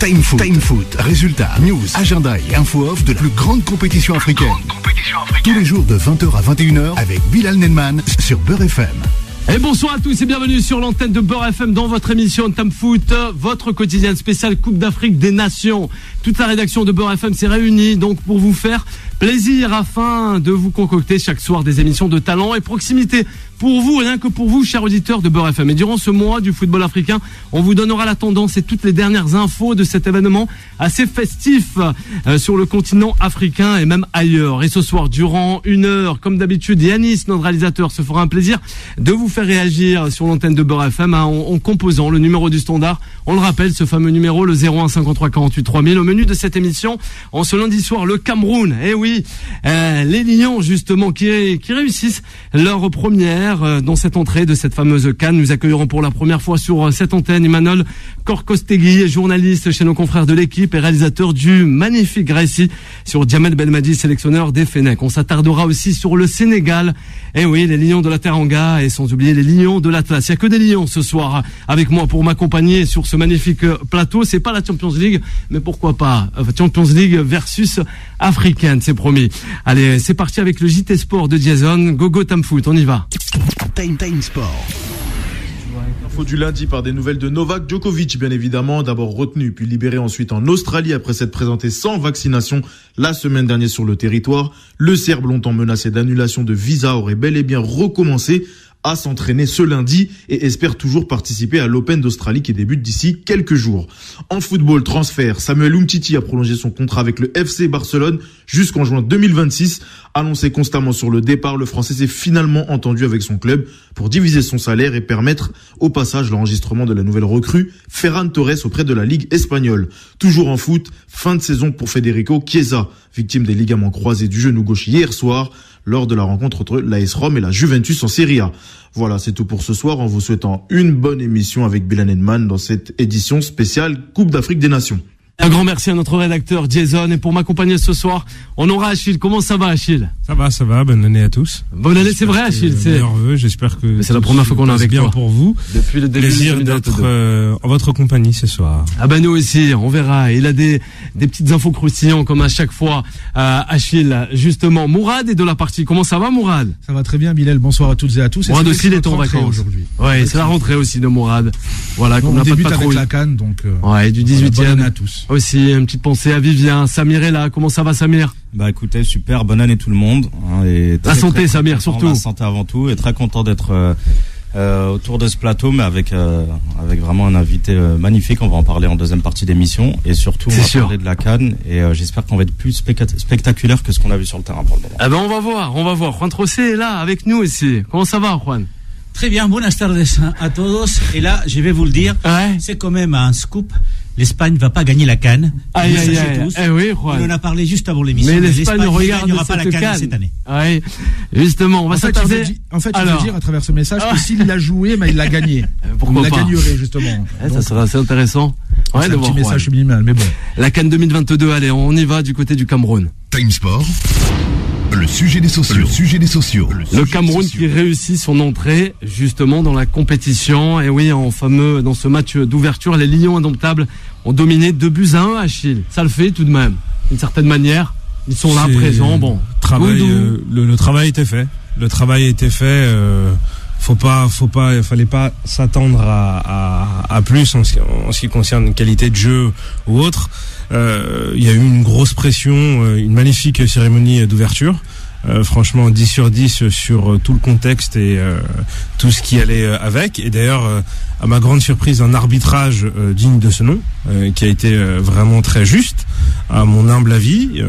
Time Foot. Résultats, news, agenda et info off de la plus grande compétition africaine. Tous les jours de 20h à 21h avec Bilal Nenman sur Beurre FM. Et bonsoir à tous et bienvenue sur l'antenne de Beurre FM dans votre émission Time Foot, votre quotidienne spéciale Coupe d'Afrique des Nations. Toute la rédaction de Beurre FM s'est réunie donc pour vous faire plaisir afin de vous concocter chaque soir des émissions de talent et proximité pour vous, rien que pour vous, chers auditeurs de Beurre FM. Et durant ce mois du football africain, on vous donnera la tendance et toutes les dernières infos de cet événement assez festif sur le continent africain et même ailleurs. Et ce soir, durant 1 heure, comme d'habitude, Yanis, notre réalisateur, se fera un plaisir de vous faire réagir sur l'antenne de Beurre FM en composant le numéro du standard. On le rappelle, ce fameux numéro, le 01 53 48 3000. Au menu de cette émission, en ce lundi soir, le Cameroun. Eh oui, les Lions, justement, qui réussissent leur première dans cette entrée de cette fameuse CAN. Nous accueillerons pour la première fois sur cette antenne Emmanuel Korkostegui, journaliste chez nos confrères de l'équipe et réalisateur du magnifique récit sur Djamel Belmadi, sélectionneur des Fennecs. On s'attardera aussi sur le Sénégal. Et oui, les Lions de la Teranga et sans oublier les Lions de l'Atlas. Il n'y a que des Lions ce soir avec moi pour m'accompagner sur ce magnifique plateau. C'est pas la Champions League, mais pourquoi pas Champions League versus africaine, c'est promis. Allez, c'est parti avec le JT Sport de Jason. Go Time Foot, on y va. Time Sport. Info du lundi par des nouvelles de Novak Djokovic, bien évidemment. D'abord retenu, puis libéré ensuite en Australie après s'être présenté sans vaccination la semaine dernière sur le territoire. Le Serbe, longtemps menacé d'annulation de visa, aurait bel et bien recommencé à s'entraîner ce lundi et espère toujours participer à l'Open d'Australie qui débute d'ici quelques jours. En football, transfert, Samuel Umtiti a prolongé son contrat avec le FC Barcelone jusqu'en juin 2026. Annoncé constamment sur le départ, le Français s'est finalement entendu avec son club pour diviser son salaire et permettre au passage l'enregistrement de la nouvelle recrue Ferran Torres auprès de la Ligue espagnole. Toujours en foot, fin de saison pour Federico Chiesa, victime des ligaments croisés du genou gauche hier soir lors de la rencontre entre l'AS Rome et la Juventus en Serie A. Voilà, c'est tout pour ce soir, en vous souhaitant une bonne émission avec Bilal Nenman dans cette édition spéciale Coupe d'Afrique des Nations. Un grand merci à notre rédacteur Jason et pour m'accompagner ce soir, on aura Achille. Comment ça va Achille ? Ça va, bonne année à tous. Bonne année, c'est vrai Achille. Meilleurs vœux, j'espère que c'est la première fois qu'on est avec bien toi. Pour vous. Depuis le début plaisir d'être en votre compagnie ce soir. Ah ben nous aussi, on verra. Il a des petites infos croustillantes comme à chaque fois. Achille, justement. Mourad est de la partie. Comment ça va Mourad ? Ça va très bien Bilal, bonsoir à toutes et à tous. Mourad aussi il est en vacances aujourd'hui. Ouais, c'est la rentrée aussi de Mourad. Voilà, on débute avec la CAN, donc ouais, du 18e. Bonne année à tous. Aussi une petite pensée à Vivien. Samir est là. Comment ça va Samir ? Bah écoutez, super, bonne année tout le monde. Et la santé Samir, surtout. La santé avant tout et très content d'être autour de ce plateau, mais avec vraiment un invité magnifique. On va en parler en deuxième partie d'émission et surtout on va parler de la CAN et j'espère qu'on va être plus spectaculaire que ce qu'on a vu sur le terrain pour le moment. Ah ben on va voir. Juan Trocé est là avec nous ici. Comment ça va Juan ? Très bien, buenas tardes à todos. Et là, je vais vous le dire, c'est quand même un scoop. L'Espagne ne va pas gagner la CAN. Aïe. Eh oui, Juan. On en a parlé juste avant l'émission. Mais l'Espagne regarde n'aura pas la CAN cette année. Oui, justement, on va s'attarder. En fait, il veut dire à travers ce message que s'il l'a joué, il l'a gagné. Pourquoi il pas ? la gagnerait, justement. Ça sera assez intéressant. C'est un petit message minimal, mais bon. La CAN 2022, allez, on y va du côté du Cameroun. Time Sport. Le sujet des sociaux. Le Cameroun qui réussit son entrée justement dans la compétition. Et oui, dans ce match d'ouverture, les Lions indomptables ont dominé 2-1, Achille. Ça le fait tout de même, d'une certaine manière. Ils sont là présents. Bon, le travail était fait. Le travail était fait. Fallait pas s'attendre à plus en ce qui concerne une qualité de jeu ou autre. Il y a eu une grosse pression, une magnifique cérémonie d'ouverture. Franchement 10 sur 10 sur tout le contexte et tout ce qui allait avec. Et d'ailleurs, à ma grande surprise, un arbitrage digne de ce nom, qui a été vraiment très juste, à mon humble avis,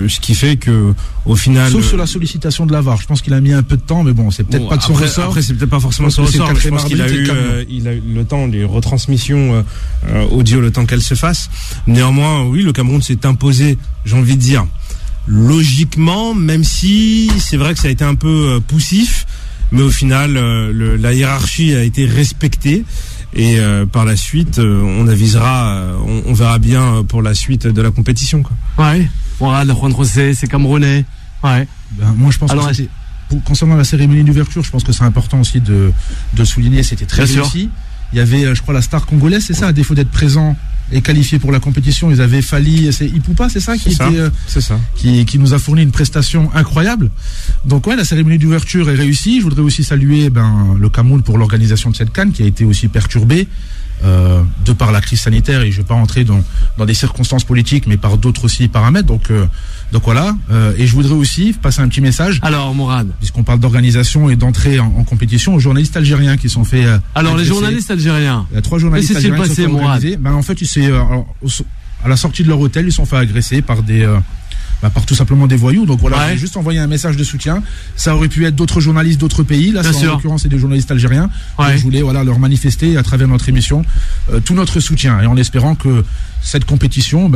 ce qui fait que au final... Sauf sur la sollicitation de la VAR, je pense qu'il a mis un peu de temps, mais bon, c'est peut-être pas de son ressort. Après, c'est peut-être pas forcément son ressort, mais je pense qu'il a eu le temps, les retransmissions audio, le temps qu'elles se fassent. Néanmoins, oui, le Cameroun s'est imposé, j'ai envie de dire, logiquement, même si c'est vrai que ça a été un peu poussif, mais au final, la hiérarchie a été respectée. Et par la suite, on avisera, on verra bien pour la suite de la compétition, quoi. Ouais. Voilà, le Juan José, c'est Camerounais. Ouais. Moi, je pense que concernant la cérémonie d'ouverture, je pense que c'est important aussi de souligner, c'était très réussi. Il y avait, je crois, la star congolaise, c'est ça, à défaut d'être présent. est qualifié pour la compétition. Ils avaient c'est Ipoupa, c'est ça, qui nous a fourni une prestation incroyable. Donc la cérémonie d'ouverture est réussie. Je voudrais aussi saluer le Cameroun pour l'organisation de cette CAN qui a été aussi perturbée de par la crise sanitaire, et je ne vais pas rentrer dans des circonstances politiques, mais par d'autres aussi paramètres. Donc voilà. Et je voudrais aussi passer un petit message. Alors, Mourad, puisqu'on parle d'organisation et d'entrée en compétition, aux journalistes algériens qui sont fait. Alors, les journalistes algériens. Il y a 3 journalistes algériens qui sont organisés. En fait, à la sortie de leur hôtel, ils sont fait agresser par par tout simplement des voyous. Donc voilà, j'ai juste envoyé un message de soutien. Ça aurait pu être d'autres journalistes d'autres pays. Là, en l'occurrence, c'est des journalistes algériens. Donc, je voulais leur manifester à travers notre émission tout notre soutien, et en espérant que cette compétition,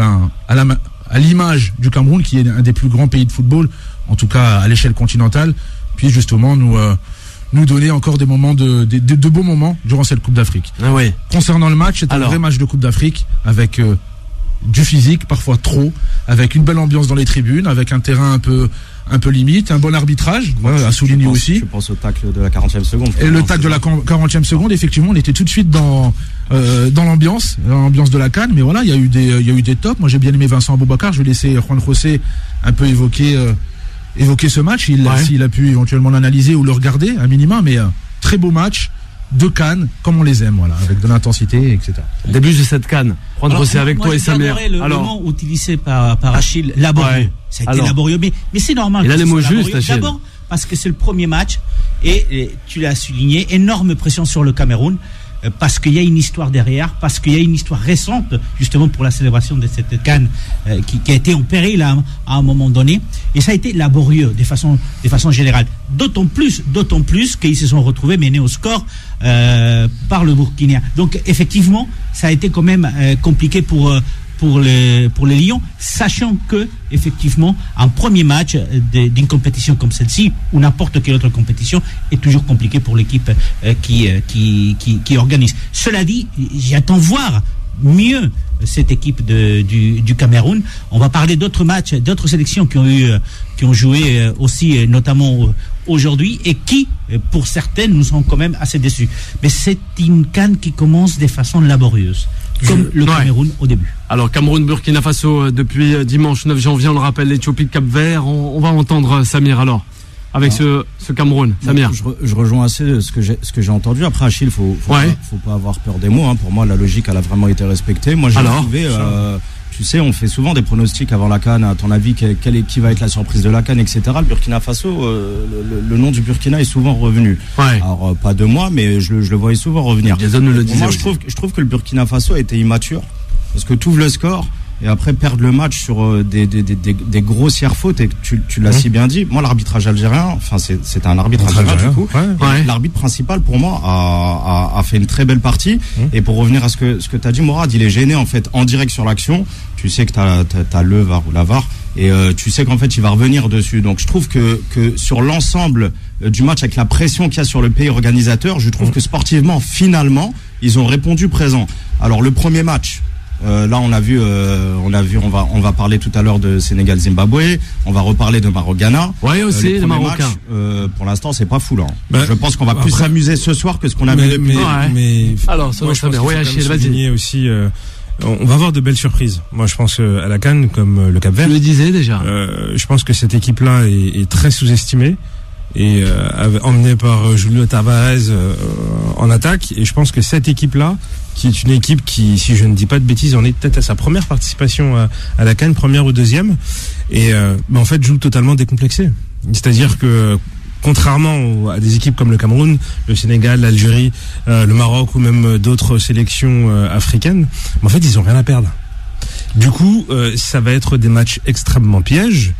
à l'image du Cameroun, qui est un des plus grands pays de football, en tout cas à l'échelle continentale, puisse justement nous donner encore des moments de beaux moments durant cette Coupe d'Afrique. Concernant le match, c'est un vrai match de Coupe d'Afrique avec du physique, parfois trop, avec une belle ambiance dans les tribunes, avec un terrain un peu limite, un bon arbitrage, à souligner aussi. Je pense au tacle de la 40e seconde. Et le tacle de la 40e seconde, effectivement, on était tout de suite dans l'ambiance de la CAN, mais voilà, il y a eu des tops. Moi, j'ai bien aimé Vincent Aboubakar. Je vais laisser Juan José un peu évoquer ce match, s'il a pu éventuellement l'analyser ou le regarder, un minimum, mais très beau match de CAN, comme on les aime, avec de l'intensité, etc. Début de cette CAN. Juan José avec toi et Samir. Le mot utilisé par Achille, laborieux. Ça a été laborieux, mais c'est normal. Il a les mots justes, Achille. D'abord, parce que c'est le premier match, et tu l'as souligné, énorme pression sur le Cameroun, parce qu'il y a une histoire derrière, parce qu'il y a une histoire récente, justement pour la célébration de cette CAN qui a été en péril à un moment donné, et ça a été laborieux de façon générale. D'autant plus qu'ils se sont retrouvés menés au score par le Burkina. Donc effectivement, ça a été quand même compliqué pour les Lions, sachant que effectivement un premier match d'une compétition comme celle-ci ou n'importe quelle autre compétition est toujours compliqué pour l'équipe qui organise. Cela dit, j'attends voir mieux cette équipe du Cameroun. On va parler d'autres matchs, d'autres sélections qui ont joué aussi, notamment aujourd'hui, et qui, pour certaines, nous sont quand même assez déçus. Mais c'est une CAN qui commence de façon laborieuse, comme le Cameroun au début. Alors, Cameroun-Burkina Faso, depuis dimanche 9 janvier, on le rappelle, l'Éthiopie, Cap-Vert. On va entendre Samir alors, avec ce Cameroun. Samir. Je rejoins assez ce que j'ai entendu. Après, Achille, faut pas avoir peur des mots. Pour moi, la logique, elle a vraiment été respectée. Moi, j'ai trouvé... tu sais, on fait souvent des pronostics avant la CAN. À ton avis, qui va être la surprise de la CAN, etc. Le Burkina Faso, le nom du Burkina est souvent revenu. Alors, pas de moi, mais je le voyais souvent revenir. Moi, je trouve que le Burkina Faso a été immature. Parce que tu ouvres le score, et après perdre le match sur des grossières fautes, et tu l'as si bien dit. Moi, l'arbitrage algérien, c'est un arbitre algérien du coup. L'arbitre principal, pour moi, a fait une très belle partie. Et pour revenir à ce que tu as dit, Mourad, il est gêné en fait en direct sur l'action. Tu sais que t'as le VAR ou la VAR, et tu sais qu'en fait il va revenir dessus. Donc je trouve que sur l'ensemble du match, avec la pression qu'il y a sur le pays organisateur, je trouve que sportivement, finalement, ils ont répondu présent. Alors le premier match, là on va parler tout à l'heure de Sénégal-Zimbabwe, on va reparler de Maroc-Ghana. Aussi les Marocains. Pour l'instant c'est pas fou là. Je pense qu'on va plus s'amuser ce soir que ce qu'on a vu depuis. Alors ça va très bien. Achille, vas-y. Aussi, on va avoir de belles surprises. Moi, je pense à la CAN, comme le Cap-Vert. Je le disais déjà. Je pense que cette équipe-là est très sous-estimée, et emmenée par Julio Tavares en attaque. Et je pense que cette équipe-là, qui est une équipe qui, si je ne dis pas de bêtises, en est peut-être à sa première participation à la CAN, première ou deuxième, et en fait joue totalement décomplexé. C'est-à-dire que contrairement à des équipes comme le Cameroun, le Sénégal, l'Algérie, le Maroc ou même d'autres sélections africaines, en fait, ils ont rien à perdre. Du coup, ça va être des matchs extrêmement pièges.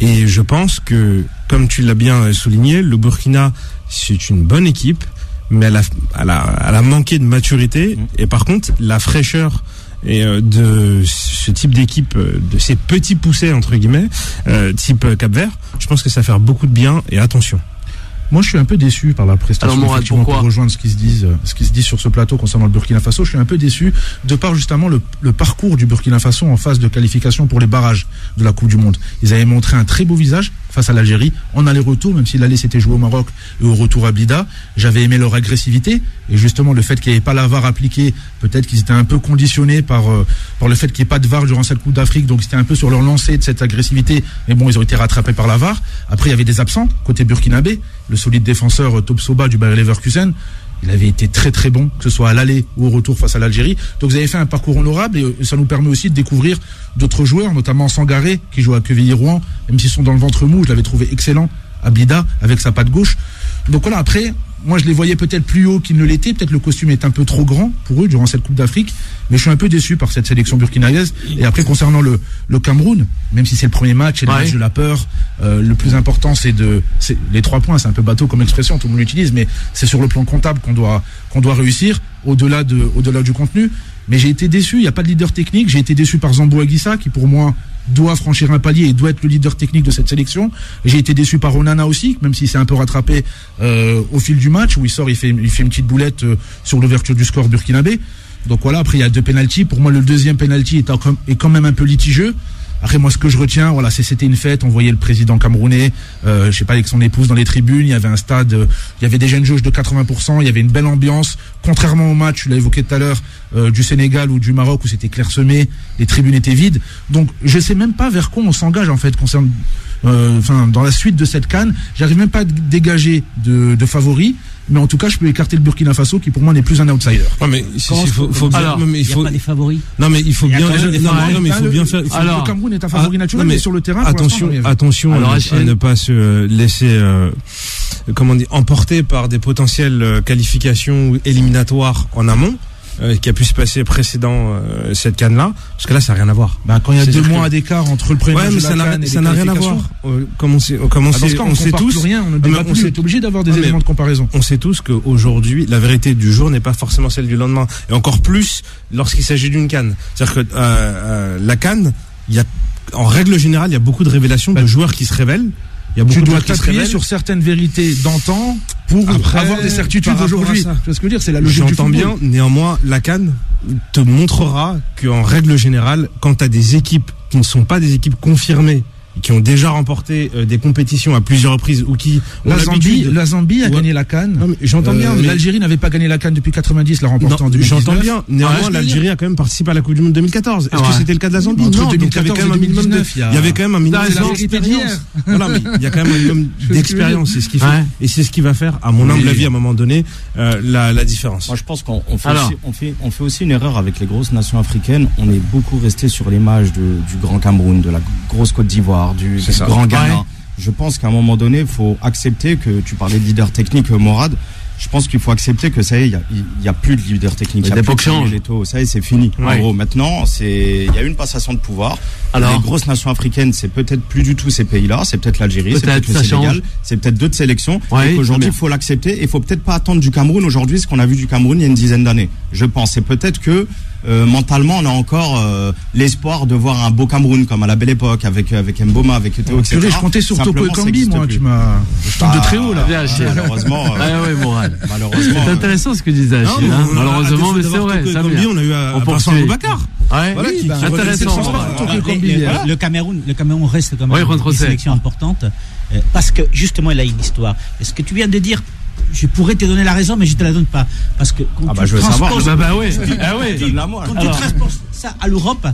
Et je pense que, comme tu l'as bien souligné, le Burkina, c'est une bonne équipe, mais elle a manqué de maturité. Et par contre, la fraîcheur de ce type d'équipe, de ces petits poussés entre guillemets, type Cap-Vert, je pense que ça va faire beaucoup de bien. Et attention. Moi, je suis un peu déçu par la prestation. Alors, Mourad, pourquoi ? Pour rejoindre ce qui se dit sur ce plateau concernant le Burkina Faso, je suis un peu déçu de par justement le parcours du Burkina Faso en phase de qualification pour les barrages de la Coupe du Monde. Ils avaient montré un très beau visage face à l'Algérie, en aller-retour, même si l'aller s'était joué au Maroc et au retour à Blida. J'avais aimé leur agressivité, et justement le fait qu'il n'y ait pas la VAR appliquée, peut-être qu'ils étaient un peu conditionnés par le fait qu'il n'y ait pas de VAR durant cette Coupe d'Afrique, donc c'était un peu sur leur lancée de cette agressivité, mais bon, ils ont été rattrapés par la VAR. Après, il y avait des absents, côté burkinabé, le solide défenseur Topsoba du Bayer Leverkusen, il avait été très très bon, que ce soit à l'aller ou au retour face à l'Algérie. Donc vous avez fait un parcours honorable, et ça nous permet aussi de découvrir d'autres joueurs, notamment Sangaré, qui joue à Quevilly-Rouen, même s'ils sont dans le ventre mou, je l'avais trouvé excellent à Blida, avec sa patte gauche. Donc voilà, après, moi je les voyais peut-être plus haut qu'ils ne l'étaient, peut-être le costume est un peu trop grand pour eux durant cette Coupe d'Afrique, mais je suis un peu déçu par cette sélection burkinabèse. Et après, concernant le Cameroun, même si c'est le premier match, c'est le match de la peur, le plus important c'est les 3 points, c'est un peu bateau comme expression, tout le monde l'utilise, mais c'est sur le plan comptable qu'on doit réussir, au-delà du contenu. Mais j'ai été déçu, il n'y a pas de leader technique, j'ai été déçu par Zambo Anguissa, qui pour moi doit franchir un palier et doit être le leader technique de cette sélection. J'ai été déçu par Onana aussi, même s'il s'est un peu rattrapé au fil du match, où il sort, il fait une petite boulette sur l'ouverture du score burkinabé. Donc voilà, après il y a 2 pénaltys. Pour moi, le deuxième pénalty est quand même un peu litigieux. Après, moi, ce que je retiens, voilà, c'était une fête. On voyait le président camerounais, je sais pas, avec son épouse dans les tribunes. Il y avait un stade, il y avait déjà une jauge de 80%. Il y avait une belle ambiance. Contrairement au match, tu l'as évoqué tout à l'heure, du Sénégal ou du Maroc, où c'était clairsemé, les tribunes étaient vides. Donc, je sais même pas vers quoi on s'engage, en fait, dans la suite de cette CAN. J'arrive même pas à dégager de favoris. Mais en tout cas, je peux écarter le Burkina Faso, qui pour moi n'est plus un outsider. Non, mais faut bien. Alors, il n'y a pas des favoris. Non, mais il faut bien. Non, mais il faut bien faire. Alors, le Cameroun est un favori naturel, mais sur le terrain. Attention à ne pas se laisser, emporter par des potentielles qualifications éliminatoires en amont. Qui a pu se passer précédent cette CAN-là, parce que là ça n'a rien à voir. Quand il y a 2 mois d'écart entre le premier match de la CAN et ça n'a rien à voir. On sait tous. On est obligé d'avoir des éléments de comparaison. On sait tous qu'aujourd'hui la vérité du jour n'est pas forcément celle du lendemain, et encore plus lorsqu'il s'agit d'une CAN. C'est-à-dire que la CAN, en règle générale, il y a beaucoup de révélations de joueurs qui se révèlent. Tu dois t'appuyer sur certaines vérités d'antan pour avoir des certitudes d'aujourd'hui. Tu vois ce que je veux dire, c'est la logique du football. J'entends bien, néanmoins, la CAN te montrera qu'en règle générale, quand tu as des équipes qui ne sont pas des équipes confirmées, qui ont déjà remporté des compétitions à plusieurs reprises, ou qui la Zambie a gagné la CAN. J'entends bien, mais l'Algérie n'avait pas gagné la CAN depuis 90, la remportant en 2019. J'entends bien. Néanmoins, l'Algérie a quand même participé à la Coupe du Monde 2014. Est-ce que c'était le cas de la Zambie? Non, 2014 et 2019, il y avait quand même un minimum d'expérience. Voilà, mais il y a quand même un minimum d'expérience, c'est ce qui fait, et c'est ce qui va faire, à mon humble avis, à un moment donné, la différence. Moi, je pense qu'on fait aussi une erreur avec les grosses nations africaines. On est beaucoup resté sur l'image du grand Cameroun, de la grosse Côte d'Ivoire, du grand Ghana. Ouais. Je pense qu'à un moment donné, il faut accepter que, tu parlais de leader technique, Morad, je pense qu'il faut accepter que ça y est, il y a plus de leader technique. Il y a plus de Samuel Eto'o, ça y est, c'est fini. Ouais. En gros, maintenant, il y a une passation de pouvoir. Alors, les grosses nations africaines, c'est peut-être plus du tout ces pays-là, c'est peut-être l'Algérie, c'est peut-être le Sénégal, c'est peut-être d'autres sélections. Ouais, aujourd'hui, il faut l'accepter, et il faut peut-être pas attendre du Cameroun aujourd'hui ce qu'on a vu du Cameroun il y a une dizaine d'années. Je pense, c'est peut-être que mentalement, on a encore l'espoir de voir un beau Cameroun comme à la belle époque, avec Mboma, avec Eto'o, etc. Je comptais sur Topo Ekambi, moi, je tombe de très haut, là. Malheureusement. Malheureusement. C'est intéressant ce que disait Achille. Malheureusement, mais c'est vrai. On a eu un Vincent Boubacar. Intéressant. Le Cameroun reste quand même une sélection importante, parce que justement, il a une histoire. Et ce que tu viens de dire, je pourrais te donner la raison, mais je te la donne pas, parce que quand tu transposes ça à l'Europe,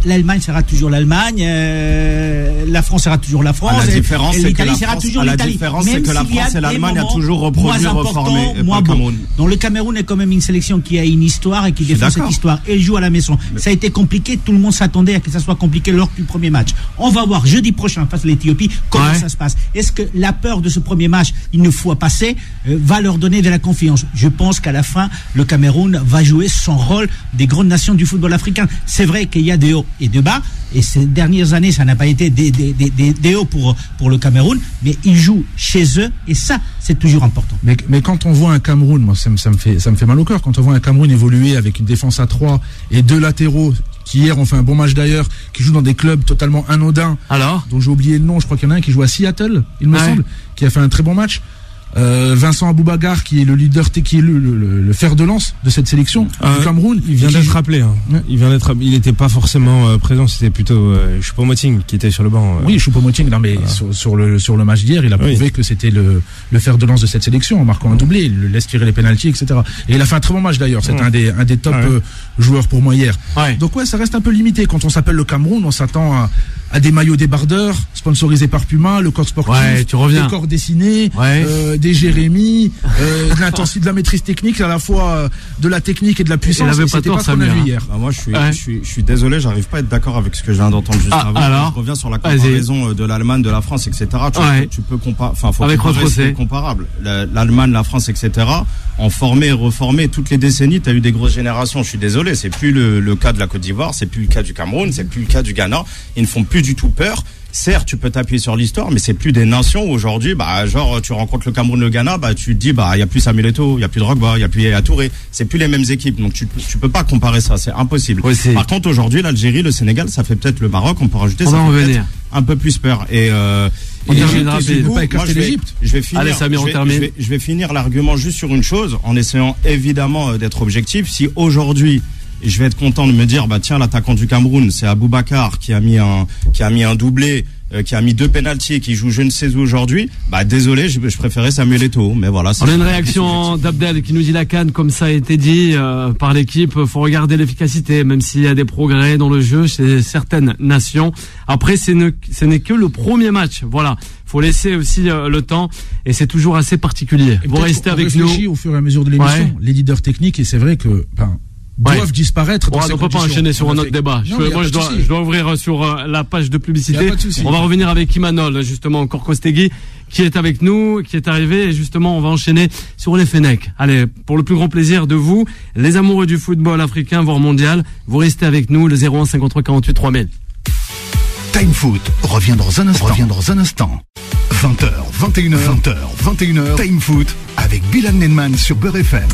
l'Allemagne sera toujours l'Allemagne, la France sera toujours la France, et l'Italie sera toujours l'Italie. La différence, c'est que la France et l'Allemagne a toujours reproduit, reformé, et pas le Cameroun. Donc le Cameroun est quand même une sélection qui a une histoire et qui défend cette histoire, et joue à la maison. Ça a été compliqué, tout le monde s'attendait à que ça soit compliqué lors du premier match. On va voir jeudi prochain face à l'Éthiopie comment ça se passe. Est-ce que la peur de ce premier match, une fois passé, va leur donner de la confiance? Je pense qu'à la fin, le Cameroun va jouer son rôle des grandes nations du football africain. C'est vrai qu'il y a des hauts et des bas, et ces dernières années ça n'a pas été des hauts pour le Cameroun, mais ils jouent chez eux, et ça c'est toujours important. Mais quand on voit un Cameroun, moi ça me fait mal au cœur, quand on voit un Cameroun évoluer avec une défense à 3 et 2 latéraux qui hier ont fait un bon match d'ailleurs, qui jouent dans des clubs totalement anodins, dont j'ai oublié le nom, je crois qu'il y en a un qui joue à Seattle, il me semble, qui a fait un très bon match. Vincent Aboubakar, qui est le leader, qui est le fer de lance de cette sélection du Cameroun. Il vient d'être rappelé. Hein. Il n'était pas forcément présent, c'était plutôt Choupo-Moting qui était sur le banc. Oui, Choupo-Moting, non mais voilà. sur le match d'hier, il a prouvé que c'était le fer de lance de cette sélection en marquant un doublé, il le laisse tirer les pénaltys, etc. Et il a fait un très bon match d'ailleurs. C'est un des top joueurs pour moi hier. Ouais. Donc ça reste un peu limité. Quand on s'appelle le Cameroun, on s'attend à des maillots débardeurs sponsorisés par Puma, le corps sportif, le corps dessiné, des Jérémy, de l'intensité, de la maîtrise technique, à la fois de la technique et de la puissance. Il avait pas tort, ça hier. Bah moi, je suis désolé, j'arrive pas à être d'accord avec ce que je viens d'entendre juste avant. Alors, je reviens sur la comparaison de l'Allemagne, de la France, etc. Tu peux comparer, faut comparer ce qui est comparable. L'Allemagne, la France, etc. En formé et reformé toutes les décennies, t'as eu des grosses générations. Je suis désolé, c'est plus le cas de la Côte d'Ivoire, c'est plus le cas du Cameroun, c'est plus le cas du Ghana. Ils ne font plus du tout peur. Certes, tu peux t'appuyer sur l'histoire, mais c'est plus des nations aujourd'hui. Genre, tu rencontres le Cameroun, le Ghana, tu te dis, il y a plus Samuel Eto'o, il y a plus Drogba, il y a plus Yaya Touré. C'est plus les mêmes équipes, donc tu peux pas comparer ça, c'est impossible. Oui, par contre, aujourd'hui, l'Algérie, le Sénégal, ça fait peut-être le Maroc, on peut rajouter, ça fait peut-être un peu plus peur. Et je vais finir l'argument juste sur une chose, en essayant évidemment d'être objectif. Si aujourd'hui je vais être content de me dire, tiens, l'attaquant du Cameroun, c'est Aboubakar qui a mis un doublé, qui a mis 2 pénaltys et qui joue je ne sais où aujourd'hui, désolé, je préférais Samuel Eto'o, mais voilà. On a une réaction d'Abdel qui nous dit la CAN, comme ça a été dit par l'équipe, faut regarder l'efficacité, même s'il y a des progrès dans le jeu chez certaines nations. Après, ce n'est que le premier match, voilà. Faut laisser aussi le temps, et c'est toujours assez particulier. Vous restez avec nous. Au fur et à mesure de l'émission, les leaders techniques, et c'est vrai que, doivent disparaître dans ces conditions. On ne peut pas enchaîner sur un autre débat. Je dois ouvrir sur la page de publicité. On va revenir avec Imanol, justement, Korkostegui, qui est avec nous, qui est arrivé, et justement, on va enchaîner sur les Fennecs. Allez, pour le plus grand plaisir de vous, les amoureux du football africain, voire mondial, vous restez avec nous, le 01 53 48 3000. Time Foot revient dans un instant. 20h, 21h, Time Foot avec Bilal Nenman sur Beurre FM.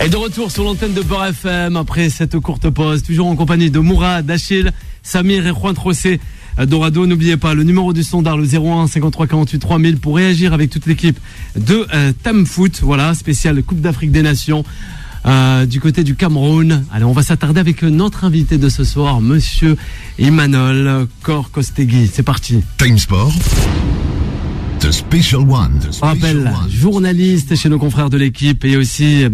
Et de retour sur l'antenne de Beurre FM après cette courte pause, toujours en compagnie de Mourad, Achille, Samir et Juan Trocé Dorado. N'oubliez pas le numéro du standard, le 01 53 48 3000 pour réagir avec toute l'équipe de Time Foot, voilà, spécial Coupe d'Afrique des Nations. Du côté du Cameroun. Allez, on va s'attarder avec notre invité de ce soir, monsieur Imanol Korkostegui. C'est parti. Time Sport. The Special One. On rappelle, journaliste chez nos confrères de l'équipe, et aussi,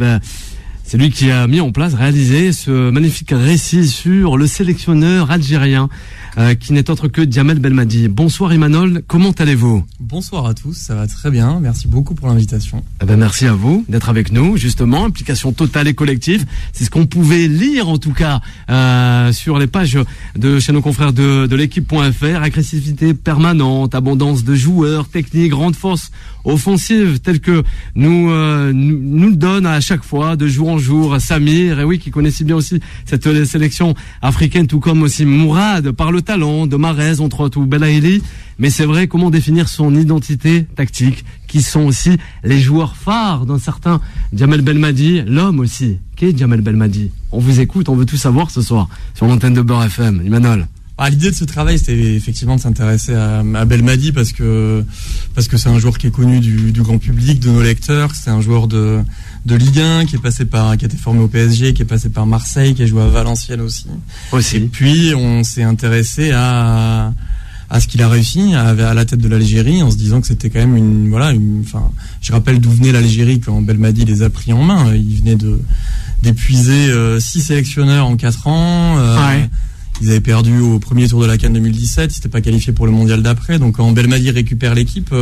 c'est lui qui a mis en place, réalisé ce magnifique récit sur le sélectionneur algérien, qui n'est autre que Djamel Belmadi. Bonsoir Imanol, comment allez-vous ? Bonsoir à tous, ça va très bien, merci beaucoup pour l'invitation. Merci à vous d'être avec nous, justement, implication totale et collective, c'est ce qu'on pouvait lire en tout cas sur les pages de chez nos confrères de l'équipe.fr, agressivité permanente, abondance de joueurs, technique, grande force offensive, telle que nous le donne à chaque fois, de jour en jour, Samir, et oui, qui connaît si bien aussi cette sélection africaine, tout comme aussi Mourad, par le talent de Mahrez, entre autres, ou Belaïli. Mais c'est vrai, comment définir son identité tactique, qui sont aussi les joueurs phares d'un certain Djamel Belmadi, l'homme aussi. Qui est Djamel Belmadi ? On vous écoute, on veut tout savoir ce soir, sur l'antenne de Beurre FM. Imanol. L'idée de ce travail, c'était effectivement de s'intéresser à Belmadi parce que c'est un joueur qui est connu du grand public, de nos lecteurs. C'est un joueur de Ligue 1 qui a été formé au PSG, qui est passé par Marseille, qui a joué à Valenciennes aussi. Et puis on s'est intéressé à ce qu'il a réussi à la tête de l'Algérie, en se disant que c'était quand même je rappelle d'où venait l'Algérie quand Belmadi les a pris en main. Il venait d'épuiser 6 sélectionneurs en 4 ans. Ils avaient perdu au premier tour de la CAN 2017, ils s'étaient pas qualifiés pour le mondial d'après. Donc quand Belmadi récupère l'équipe,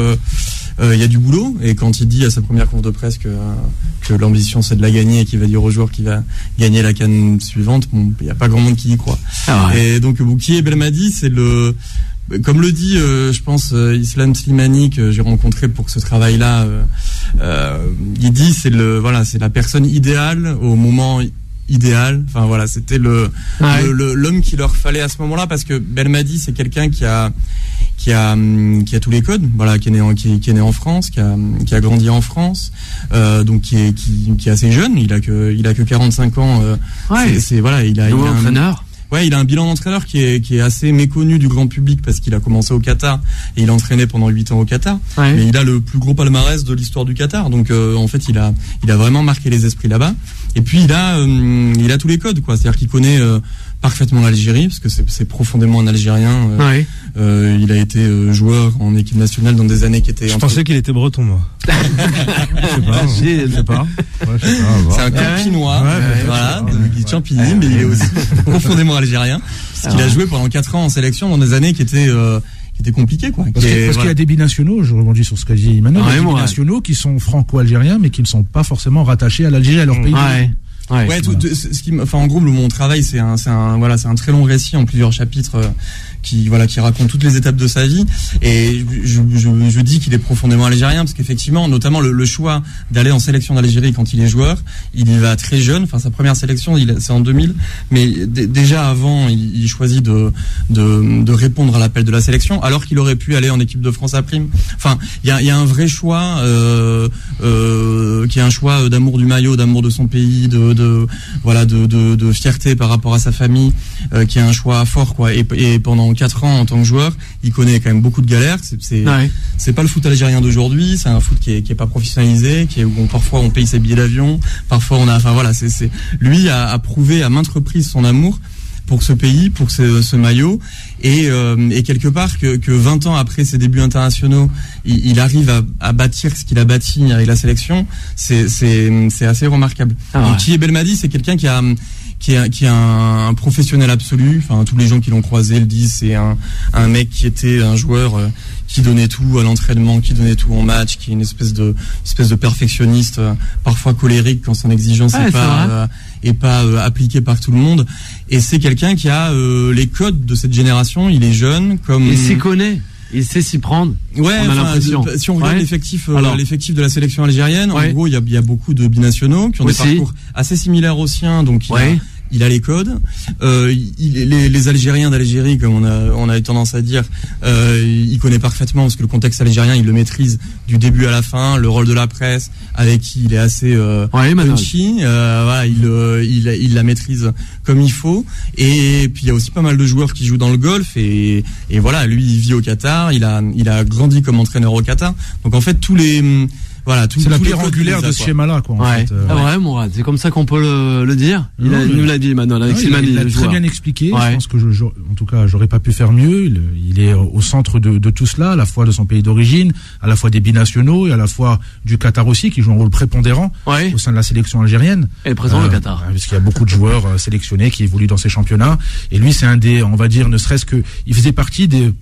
il y a du boulot. Et quand il dit à sa première conf de presse que l'ambition c'est de la gagner et qu'il va dire aux joueurs qu'il va gagner la CAN suivante, il y a pas grand monde qui y croit. Et donc qui est Belmadi, c'est comme le dit, je pense, Islam Slimani, que j'ai rencontré pour ce travail-là, il dit c'est la personne idéale au moment idéal. Enfin voilà, c'était l'homme qu'il leur fallait à ce moment-là, parce que Belmadi, c'est quelqu'un qui a tous les codes, voilà, qui est né en France, qui a grandi en France, donc qui est assez jeune. Il a que 45 ans. Il a entraîneur. Ouais, il a un bilan d'entraîneur qui est assez méconnu du grand public parce qu'il a commencé au Qatar et il a entraîné pendant 8 ans au Qatar. Ouais. Mais il a le plus gros palmarès de l'histoire du Qatar. Donc en fait, il a vraiment marqué les esprits là-bas. Et puis il a tous les codes, quoi. C'est-à-dire qu'il connaît parfaitement l'Algérie parce que c'est profondément un Algérien. Ouais. Il a été joueur en équipe nationale dans des années qui étaient. Je pensais qu'il était breton, moi. Je sais pas. C'est un campinois, voilà, il est Champigny, mais il est aussi profondément algérien, parce qu'il a joué pendant 4 ans en sélection dans des années qui étaient compliquées, quoi. Parce qu'il y a des binationaux, je rebondis sur ce qu'a dit Emmanuel, il y a des binationaux qui sont franco-algériens, mais qui ne sont pas forcément rattachés à l'Algérie, à leur pays. En gros, mon travail, c'est un très long récit en plusieurs chapitres qui raconte toutes les étapes de sa vie. Et je dis qu'il est profondément algérien parce qu'effectivement, notamment le choix d'aller en sélection d'Algérie quand il est joueur, il y va très jeune. Enfin, sa première sélection, c'est en 2000, mais déjà avant, il choisit de répondre à l'appel de la sélection, alors qu'il aurait pu aller en équipe de France à prime. Enfin, il y a un vrai choix qui est un choix d'amour du maillot, d'amour de son pays, de fierté par rapport à sa famille, qui est un choix fort, quoi. Et pendant 4 ans en tant que joueur, il connaît quand même beaucoup de galères. C'est pas le foot algérien d'aujourd'hui, c'est un foot qui est pas professionnalisé, où parfois on paye ses billets d'avion, parfois lui a prouvé à maintes reprises son amour pour ce pays, pour ce maillot, et quelque part que 20 ans après ses débuts internationaux, il arrive à bâtir ce qu'il a bâti avec la sélection, c'est assez remarquable. Donc Thié Belmadi, c'est quelqu'un qui est un professionnel absolu. Enfin, tous les gens qui l'ont croisé le disent. C'est un mec qui était un joueur qui donnait tout à l'entraînement, qui donnait tout en match, qui est une espèce de perfectionniste, parfois colérique quand son exigence est pas appliquée par tout le monde. Et c'est quelqu'un qui a les codes de cette génération. Il est jeune, il s'y connaît. Il sait s'y prendre. Ouais, on a l'impression. Si on regarde l'effectif de la sélection algérienne, en gros, il y a beaucoup de binationaux qui ont des parcours assez similaires aux siens, donc il a les codes. Les Algériens d'Algérie, comme on a eu tendance à dire, il connaît parfaitement parce que le contexte algérien, il le maîtrise du début à la fin. Le rôle de la presse, avec qui il est assez punchy, il la maîtrise comme il faut. Et puis il y a aussi pas mal de joueurs qui jouent dans le golf et voilà, lui il vit au Qatar, il a grandi comme entraîneur au Qatar. Donc en fait c'est la pierre angulaire de ce schéma-là, quoi. Mourad, c'est comme ça qu'on peut le dire. Il nous l'a dit maintenant avec Slimani. Il a très bien expliqué. Je pense que en tout cas, j'aurais pas pu faire mieux. Il est au centre de tout cela, à la fois de son pays d'origine, à la fois des binationaux et à la fois du Qatar aussi, qui joue un rôle prépondérant au sein de la sélection algérienne. Et présent le Qatar. Parce qu'il y a beaucoup de joueurs sélectionnés qui évoluent dans ces championnats. Et lui, c'est un des, on va dire, ne serait-ce que, il faisait partie des,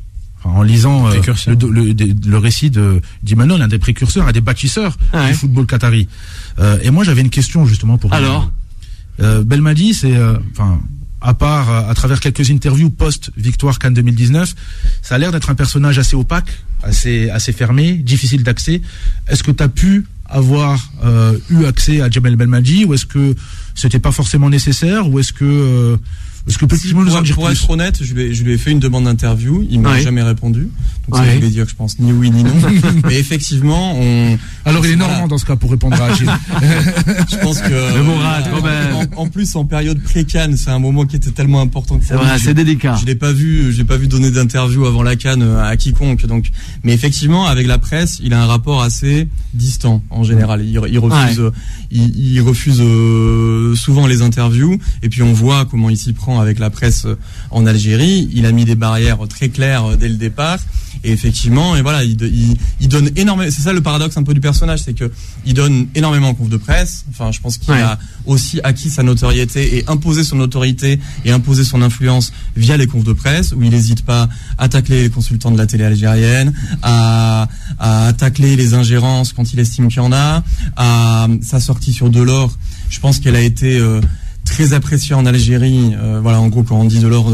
en lisant le récit d'Emmanuel, un des précurseurs, un des bâtisseurs du football qatari. Et moi, j'avais une question justement pour. Alors, Belmadi, c'est, à part à travers quelques interviews post-victoire Cannes 2019, ça a l'air d'être un personnage assez opaque, assez fermé, difficile d'accès. Est-ce que tu as pu avoir eu accès à Djamel Belmadi, ou est-ce que c'était pas forcément nécessaire, ou est-ce que pour être honnête, je lui ai fait une demande d'interview, il m'a jamais répondu. Donc ça voulait dire, je pense, ni oui ni non. Mais effectivement, alors il est normand dans ce cas pour répondre à Agile. Je pense que en plus en période pré-Cannes, c'est un moment qui était tellement important. C'est délicat. Je l'ai pas vu donner d'interview avant la Cannes à quiconque. Donc, mais effectivement, avec la presse, il a un rapport assez distant en général. Il refuse souvent les interviews. Et puis on voit comment il s'y prend avec la presse en Algérie. Il a mis des barrières très claires dès le départ. Et effectivement, il donne énormément. C'est ça le paradoxe un peu du personnage, c'est que il donne énormément en conf de presse. Enfin, je pense qu'il a aussi acquis sa notoriété et imposé son autorité et imposé son influence via les confs de presse, où il n'hésite pas à tacler les consultants de la télé algérienne, à tacler les ingérences quand il estime qu'il y en a, à sa sortie sur Delors. Je pense qu'elle a été très appréciée en Algérie. En gros, quand on dit Delors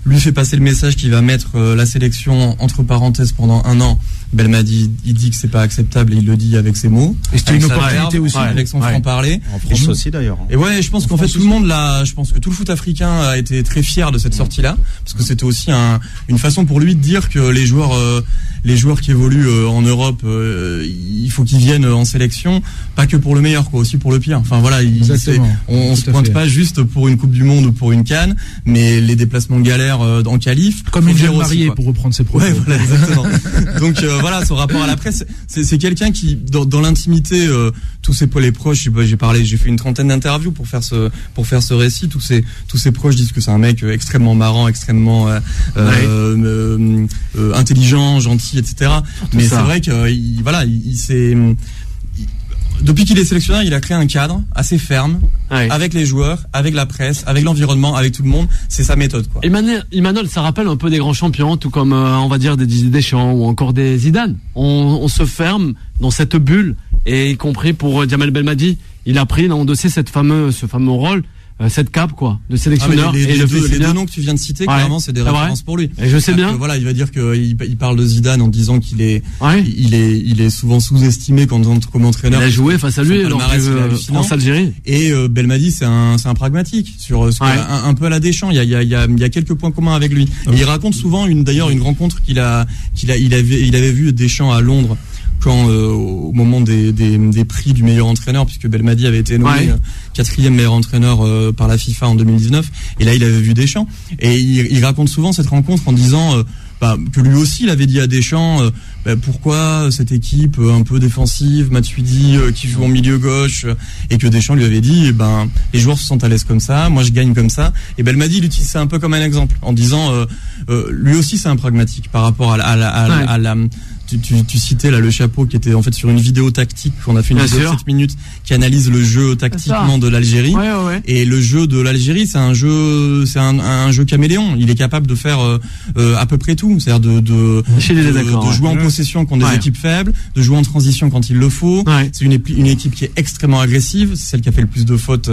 lui fait passer le message qu'il va mettre la sélection entre parenthèses pendant 1 an, Belmadi, il dit que c'est pas acceptable et il le dit avec ses mots. Et c'était une opportunité aussi. Avec son franc-parler. En France aussi d'ailleurs. Et ouais, je pense qu'en fait tout le monde là, je pense que tout le foot africain a été très fier de cette sortie-là, parce que c'était aussi une façon pour lui de dire que les joueurs qui évoluent en Europe, il faut qu'ils viennent en sélection, pas que pour le meilleur, quoi, aussi pour le pire. Enfin voilà, on se pointe pas juste pour une Coupe du Monde ou pour une CAN, mais les déplacements de galère en qualif. Comme une jeune mariée, pour reprendre ses propos. Ouais, voilà, exactement. Donc voilà, son rapport à la presse, c'est quelqu'un qui, dans l'intimité, tous les proches, j'ai fait une trentaine d'interviews pour faire ce récit. Tous ses proches disent que c'est un mec extrêmement marrant, extrêmement intelligent, gentil, etc. Mais c'est vrai que depuis qu'il est sélectionneur, il a créé un cadre assez ferme avec les joueurs, avec la presse, avec l'environnement, avec tout le monde. C'est sa méthode, quoi. Emmanuel, ça rappelle un peu des grands champions, tout comme on va dire des Deschamps ou encore des Zidane. On se ferme dans cette bulle, et y compris pour Djamel Belmadi, il a pris, il a endossé ce fameux rôle. Cette cape, quoi, de sélectionneur. Les deux noms que tu viens de citer, clairement, c'est des références pour lui. Et je sais bien. Voilà, il va dire qu'il parle de Zidane en disant qu'il est, il est souvent sous-estimé comme entraîneur. Il a joué face à lui lors du France-Algérie. Et Belmadi, c'est un pragmatique sur un peu à la Deschamps. Il y a quelques points communs avec lui. Et il raconte souvent une rencontre qu'il avait vu Deschamps à Londres. Quand au moment des prix du meilleur entraîneur, puisque Belmadi avait été nommé 4e meilleur entraîneur par la FIFA en 2019, et là il avait vu Deschamps, et il raconte souvent cette rencontre en disant que lui aussi il avait dit à Deschamps pourquoi cette équipe un peu défensive, Matuidi qui joue en milieu gauche, et que Deschamps lui avait dit les joueurs se sentent à l'aise comme ça, moi je gagne comme ça, et Belmadi il utilise ça un peu comme un exemple en disant lui aussi c'est un pragmatique par rapport à la tu citais là le chapeau qui était en fait sur une vidéo tactique qu'on a fait une vidéo de 7 minutes qui analyse le jeu tactiquement de l'Algérie. Et le jeu de l'Algérie, c'est un jeu caméléon. Il est capable de faire à peu près tout, c'est-à-dire de jouer en possession contre des équipes faibles, de jouer en transition quand il le faut. C'est une équipe qui est extrêmement agressive, c'est celle qui a fait le plus de fautes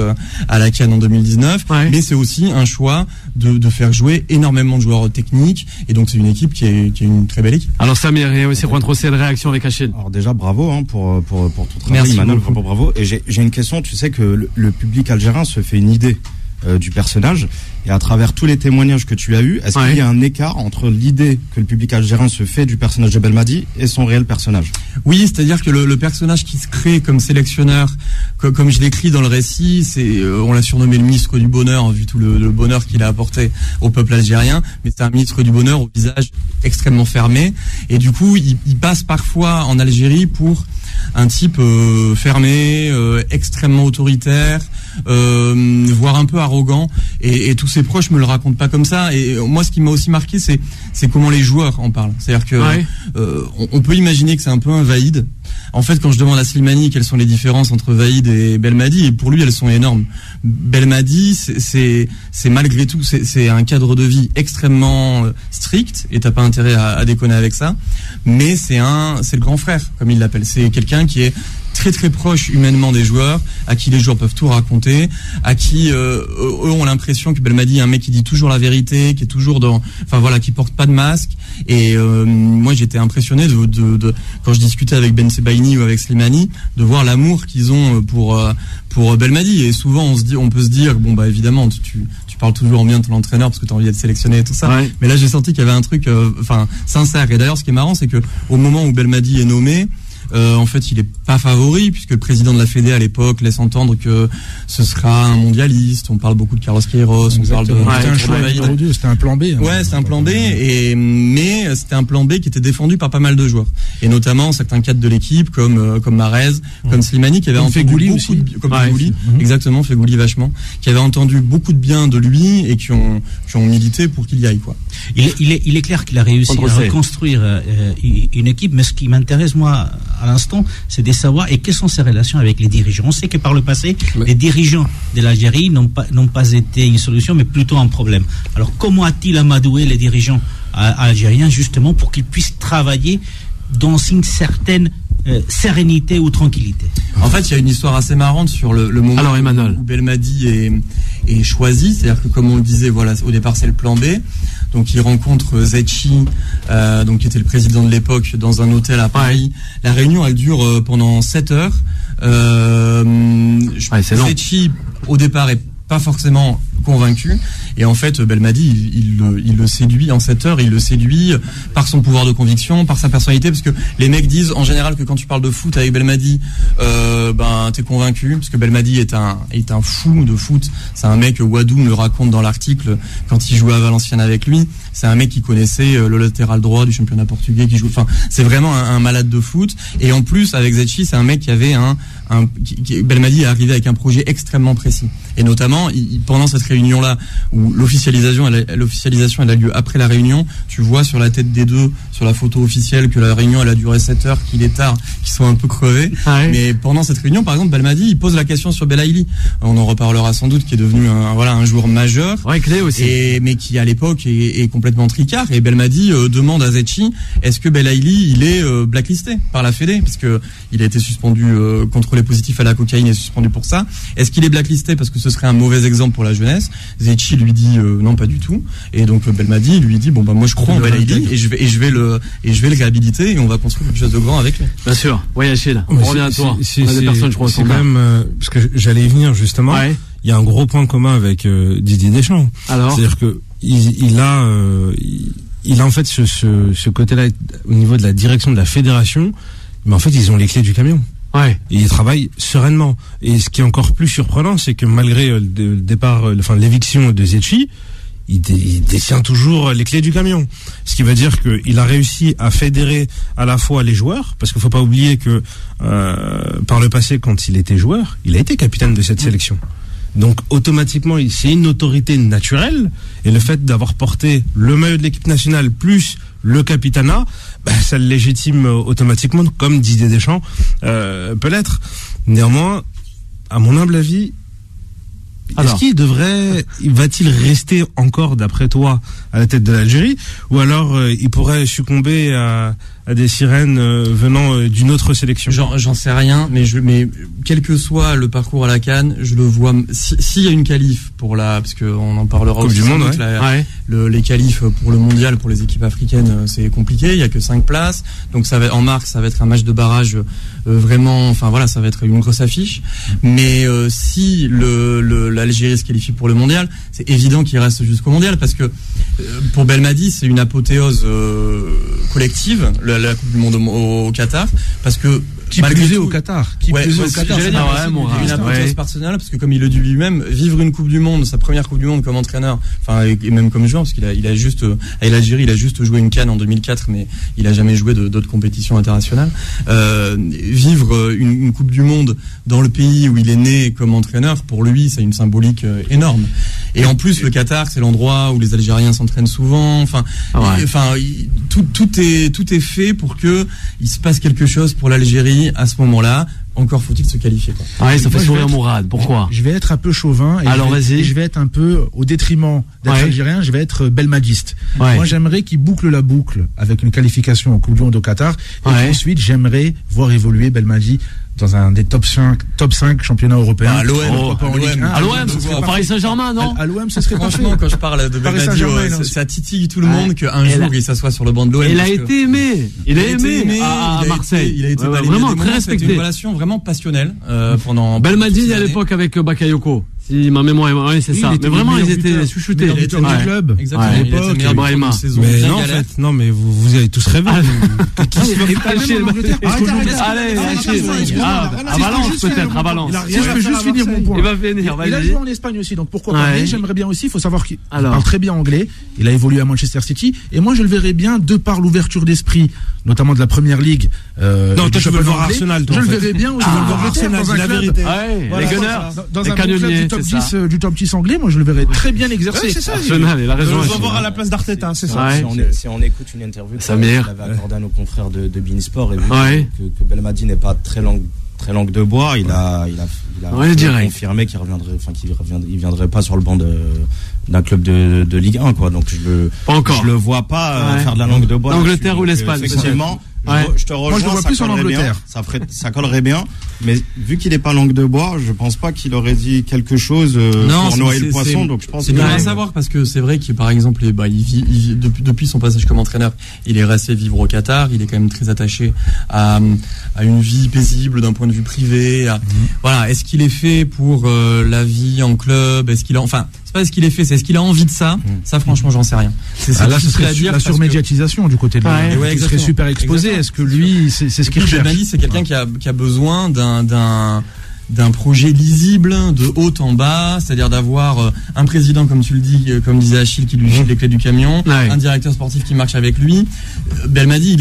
à la CAN en 2019, mais c'est aussi un choix de faire jouer énormément de joueurs techniques, et donc c'est une équipe qui est une très belle équipe. Alors Samir, il y a aussi Juan Trocé de réaction avec Achille. Alors déjà bravo pour ton travail, Emmanuel, bravo. Et j'ai une question, tu sais que le public algérien se fait une idée du personnage, et à travers tous les témoignages que tu as eus, est-ce qu'il y a un écart entre l'idée que le public algérien se fait du personnage de Belmadi et son réel personnage? Oui, c'est-à-dire que le personnage qui se crée comme sélectionneur, comme je l'écris dans le récit, on l'a surnommé le ministre du bonheur, vu tout le bonheur qu'il a apporté au peuple algérien, mais c'est un ministre du bonheur au visage extrêmement fermé, et du coup il passe parfois en Algérie pour un type fermé, extrêmement autoritaire, voire un peu arrogant, et tous ses proches me le racontent pas comme ça. Et moi, ce qui m'a aussi marqué, c'est comment les joueurs en parlent. C'est-à-dire que on peut imaginer que c'est un peu un Vaïd. En fait, quand je demande à Slimani quelles sont les différences entre Vaïd et Belmadi, et pour lui elles sont énormes. Belmadi, c'est malgré tout, c'est un cadre de vie extrêmement strict, et t'as pas intérêt à déconner avec ça. Mais c'est le grand frère, comme il l'appelle. C'est quelqu'un qui est très très proche humainement des joueurs, à qui les joueurs peuvent tout raconter, à qui eux ont l'impression que Belmadi est un mec qui dit toujours la vérité, qui est toujours qui porte pas de masque. Et moi j'étais impressionné de quand je discutais avec Ben Sebaini ou avec Slimani, de voir l'amour qu'ils ont pour Belmadi. Et souvent on peut se dire évidemment tu parles toujours en bien de ton entraîneur parce que tu as envie d'être sélectionné et tout ça. Mais là j'ai senti qu'il y avait un truc sincère. Et d'ailleurs ce qui est marrant, c'est que au moment où Belmadi est nommé, en fait, il est pas favori, puisque le président de la Fédé à l'époque laisse entendre que ce sera un mondialiste. On parle beaucoup de Carlos Queiroz, on parle de c'était un plan B. C'était un plan B, mais c'était un plan B qui était défendu par pas mal de joueurs, et notamment certains cadres de l'équipe comme Mahrez, comme Slimani, qui avait entendu beaucoup Fegouli, exactement, Fegouli vachement, qui avait entendu beaucoup de bien de lui et qui ont milité pour qu'il y aille, quoi. Il est clair qu'il a réussi à reconstruire une équipe, mais ce qui m'intéresse moi à l'instant, c'est de savoir quelles sont ses relations avec les dirigeants. On sait que par le passé, les dirigeants de l'Algérie n'ont pas été une solution, mais plutôt un problème. Alors comment a-t-il amadoué les dirigeants algériens justement pour qu'ils puissent travailler dans une certaine sérénité ou tranquillité? En fait, il y a une histoire assez marrante sur le moment où Belmadi est choisi, c'est-à-dire que comme on le disait, au départ c'est le plan B. Donc il rencontre Zetchi, donc qui était le président de l'époque, dans un hôtel à Paris. La réunion, elle dure pendant 7 heures. Zetchi, au départ, est pas forcément convaincu, et en fait Belmadi il le séduit en 7 heures, il le séduit par son pouvoir de conviction, par sa personnalité, parce que les mecs disent en général que quand tu parles de foot avec Belmadi, t'es convaincu, parce que Belmadi est un fou de foot. C'est un mec, Wadou me le raconte dans l'article, quand il jouait à Valenciennes avec lui, c'est un mec qui connaissait le latéral droit du championnat portugais, c'est vraiment un malade de foot. Et en plus avec Zetchi, c'est un mec qui avait Belmadi est arrivé avec un projet extrêmement précis, et notamment pendant cette réunion-là, où l'officialisation elle a lieu après la réunion, tu vois sur la tête des deux, sur la photo officielle, que la réunion elle a duré 7 heures, qu'il est tard, qu'ils sont un peu crevés. Mais pendant cette réunion, par exemple, Belmadi il pose la question sur Belaïli. On en reparlera sans doute, qui est devenu un joueur majeur, clé aussi, mais qui à l'époque est complètement tricard. Et Belmadi demande à Zetchi, est-ce que Belaïli il est blacklisté par la Fédé, parce que il a été suspendu, contrôlé positif à la cocaïne et suspendu pour ça. Est-ce qu'il est blacklisté parce que ce serait un mauvais exemple pour la jeunesse? Zetchi lui dit non, pas du tout. Et donc Belmadi lui dit moi je crois en Belaïli, et je vais le réhabiliter, et on va construire quelque chose de grand avec lui. Bien sûr. Oui, Achille, on revient à toi. On a des personnes, je crois, c'est quand même parce que j'allais y venir justement. Il y a un gros point commun avec Didier Deschamps. Alors, c'est-à-dire que il a en fait ce côté-là au niveau de la direction de la fédération, mais en fait ils ont les clés du camion. Et ils travaillent sereinement. Et ce qui est encore plus surprenant, c'est que malgré le départ, l'éviction de Zetchi, il détient toujours les clés du camion. Ce qui veut dire qu'il a réussi à fédérer à la fois les joueurs, parce qu'il faut pas oublier que par le passé, quand il était joueur, il a été capitaine de cette sélection. Donc automatiquement, c'est une autorité naturelle, et le fait d'avoir porté le maillot de l'équipe nationale plus le capitanat, ça le légitime automatiquement, comme Didier Deschamps peut l'être. Néanmoins, à mon humble avis, va-t-il rester encore, d'après toi, à la tête de l'Algérie, ou alors il pourrait succomber à des sirènes venant d'une autre sélection? J'en sais rien, mais quel que soit le parcours à la CAN, je le vois. S'il y a une qualif parce qu'on en parlera Coupe aussi. Du monde, les qualifs pour le mondial pour les équipes africaines, c'est compliqué. Il y a que 5 places, donc ça va en mars, ça va être un match de barrage vraiment. Ça va être une grosse affiche. Mais si l'Algérie se qualifie pour le mondial, c'est évident qu'il reste jusqu'au mondial, parce que pour Belmadi, c'est une apothéose collective, la Coupe du Monde au Qatar, parce que Qui plus est au Qatar. Une apothéose personnelle, parce que comme il le dit lui-même, vivre une Coupe du Monde, sa première Coupe du Monde comme entraîneur, et même comme joueur, parce qu'il a juste, avec l'Algérie, il a juste joué une CAN en 2004, mais il a jamais joué d'autres compétitions internationales. Vivre une Coupe du Monde dans le pays où il est né comme entraîneur, pour lui, c'est une symbolique énorme. Et en plus, le Qatar, c'est l'endroit où les Algériens s'entraînent souvent. Tout est fait pour que il se passe quelque chose pour l'Algérie à ce moment-là. Encore faut-il se qualifier. Ça fait sourire Mourad. Pourquoi? Je vais être un peu chauvin, et je vais être un peu, au détriment d'être algérien, je vais être belmadiste. Moi, j'aimerais qu'il boucle la boucle avec une qualification en Coupe du Monde au Qatar, et ensuite j'aimerais voir évoluer Belmadi dans un des top 5 championnats européens. À l'OM, au Paris Saint-Germain, non? À l'OM, ça serait franchement, quand je parle de Belmadi, ça titille tout le monde qu'un jour il s'assoit sur le banc de l'OM. Il a été aimé. Il a aimé à Marseille. Il a été vraiment très respecté. Une relation vraiment passionnelle pendant. Belmadi à l'époque avec Bakayoko. Si ma mémoire est, c'est ça. Mais vraiment, ils étaient chouchoutés. Il était du club. Exactement. À l'époque, Brahima. Mais non, en fait, mais vous avez tous rêvé. Allez, à Valence, peut-être, à Valence. Je peux juste finir mon point. Il va venir, il a joué en Espagne aussi, donc pourquoi pas. Mais j'aimerais bien aussi, il faut savoir qu'il parle très bien anglais. Il a évolué à Manchester City. Et moi, je le verrais bien, de par l'ouverture d'esprit, notamment de la Première Ligue. Non, toi, tu veux le voir Arsenal, toi. Je le verrais bien aussi. Arsenal, c'est la vérité. Les Gunners. Dans un club du top 10 anglais, moi je le verrais très bien exercer. C'est ça. Arsenal, il a raison. Je vais voir à la place d'Arteta, c'est ça. Si on écoute une interview qu'il avait accordée à nos confrères de Beansport, et vu que Belmadi n'est pas très langue de bois, il a confirmé qu'il viendrait pas sur le banc d'un club de Ligue 1, quoi. Donc je le vois pas faire de la langue de bois. L'Angleterre ou l'Espagne. Effectivement, Je te rejoins. Moi, je le vois plus en Angleterre. Ça collerait bien. Mais vu qu'il n'est pas langue de bois, je pense pas qu'il aurait dit quelque chose pour noyer le poisson. Donc je pense c'est bien à savoir parce que c'est vrai qu'il, par exemple, depuis son passage comme entraîneur, il est resté vivre au Qatar. Il est quand même très attaché à une vie paisible d'un point de vue privé. Voilà. Est-ce qu'il est fait pour la vie en club? Est-ce qu'il enfin, c'est pas ce qu'il est fait, c'est est-ce qu'il a envie de ça? Ça, franchement, j'en sais rien. Là, ce serait la surmédiatisation du côté de lui. Il serait super exposé. Est-ce que lui, c'est ce qu'il recherche? Belmadi, c'est quelqu'un qui a besoin d'un projet lisible de haut en bas, c'est-à-dire d'avoir un président, comme tu le dis, comme disait Achille, qui lui file les clés du camion, un directeur sportif qui marche avec lui. Belmadi,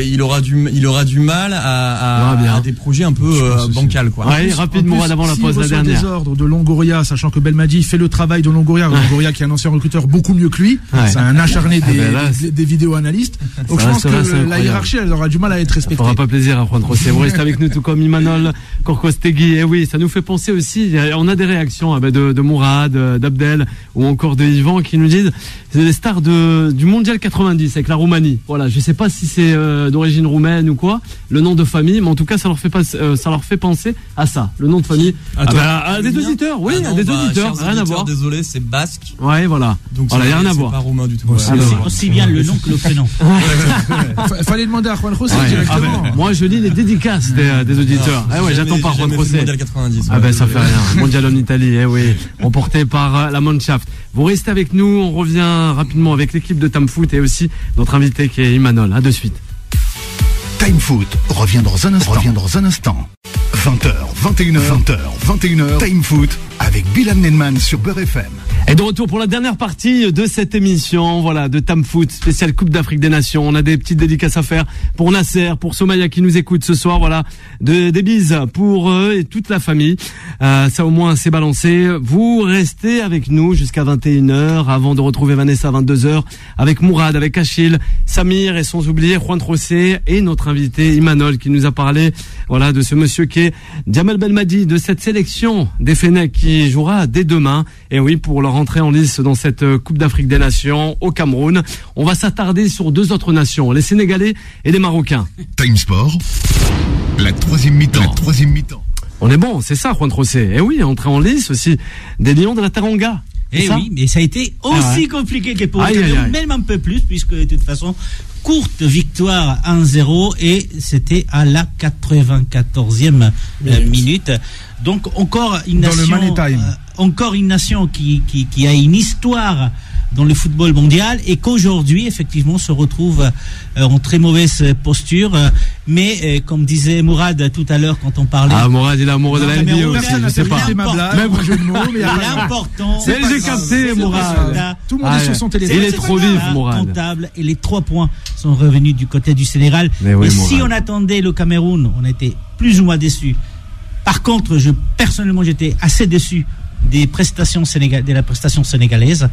il aura du mal à des projets un peu bancals, quoi. Rapidement, avant la pause, la dernière. Désordre de Longoria, sachant que Belmadi fait le travail de Longoria. Longoria, qui est un ancien recruteur beaucoup mieux que lui. C'est un acharné des vidéo-analystes. Donc je pense que la hiérarchie, elle aura du mal à être respectée. Ça fera pas plaisir à prendre Rosset. Vous restez avec nous, tout comme Imanol Korkostegui. Oui, ça nous fait penser aussi, on a des réactions de Mourad, d'Abdel ou encore de Yvan qui nous disent c'est les stars du Mondial 90 avec la Roumanie. Voilà, je sais pas si c'est d'origine roumaine ou quoi, le nom de famille, mais en tout cas ça leur fait penser à ça, le nom de famille. À des auditeurs, oui, à des auditeurs, rien à voir. Désolé, c'est basque. Ouais, voilà. Donc voilà, rien à voir. C'est pas roumain du tout. Aussi bien le nom que le prénom. Fallait demander à Juan José directement. Moi je lis les dédicaces des auditeurs. J'attends pas Juan José. Mondial 90. Ça fait rien. Mondial en Italie, remporté par la Mannschaft. Vous restez avec nous, on revient rapidement avec l'équipe de Time Foot et aussi notre invité qui est Imanol. À de suite. Time Foot revient dans un instant. 20h, 21h, Time Foot avec Bilal Nenman sur Beurre FM. Et de retour pour la dernière partie de cette émission, de Time Foot, spéciale Coupe d'Afrique des Nations. On a des petites dédicaces à faire pour Nasser, pour Somaya qui nous écoute ce soir, des bises pour eux et toute la famille. Ça au moins c'est balancé. Vous restez avec nous jusqu'à 21h avant de retrouver Vanessa à 22h avec Mourad, avec Achille, Samir et sans oublier Juan José et notre invité Imanol qui nous a parlé de ce monsieur qui est Djamel Belmadi, de cette sélection des Fennecs qui jouera dès demain. Et oui, pour leur entrée en lice dans cette Coupe d'Afrique des Nations au Cameroun. On va s'attarder sur deux autres nations, les Sénégalais et les Marocains. Time Sport, la troisième mi-temps. On est bon, c'est ça, Juan José. Et oui, entrée en lice aussi des Lions de la Teranga. Oui, mais ça a été aussi compliqué que pour eux, même un peu plus, puisque de toute façon, courte victoire 1-0 et c'était à la 94e minute. Donc encore une nation qui a une histoire dans le football mondial et qu'aujourd'hui effectivement se retrouve en très mauvaise posture, mais comme disait Mourad tout à l'heure quand on parlait Mourad il est amoureux de la NBA aussi, je sais pas l'important c'est j'ai capté Mourad, tout le monde est sur son téléphone, il est trop vif Mourad, comptable, et les 3 points sont revenus du côté du Sénégal. Mais si on attendait le Cameroun, on était plus ou moins déçus. Par contre, personnellement j'étais assez déçu de la prestation sénégalaise.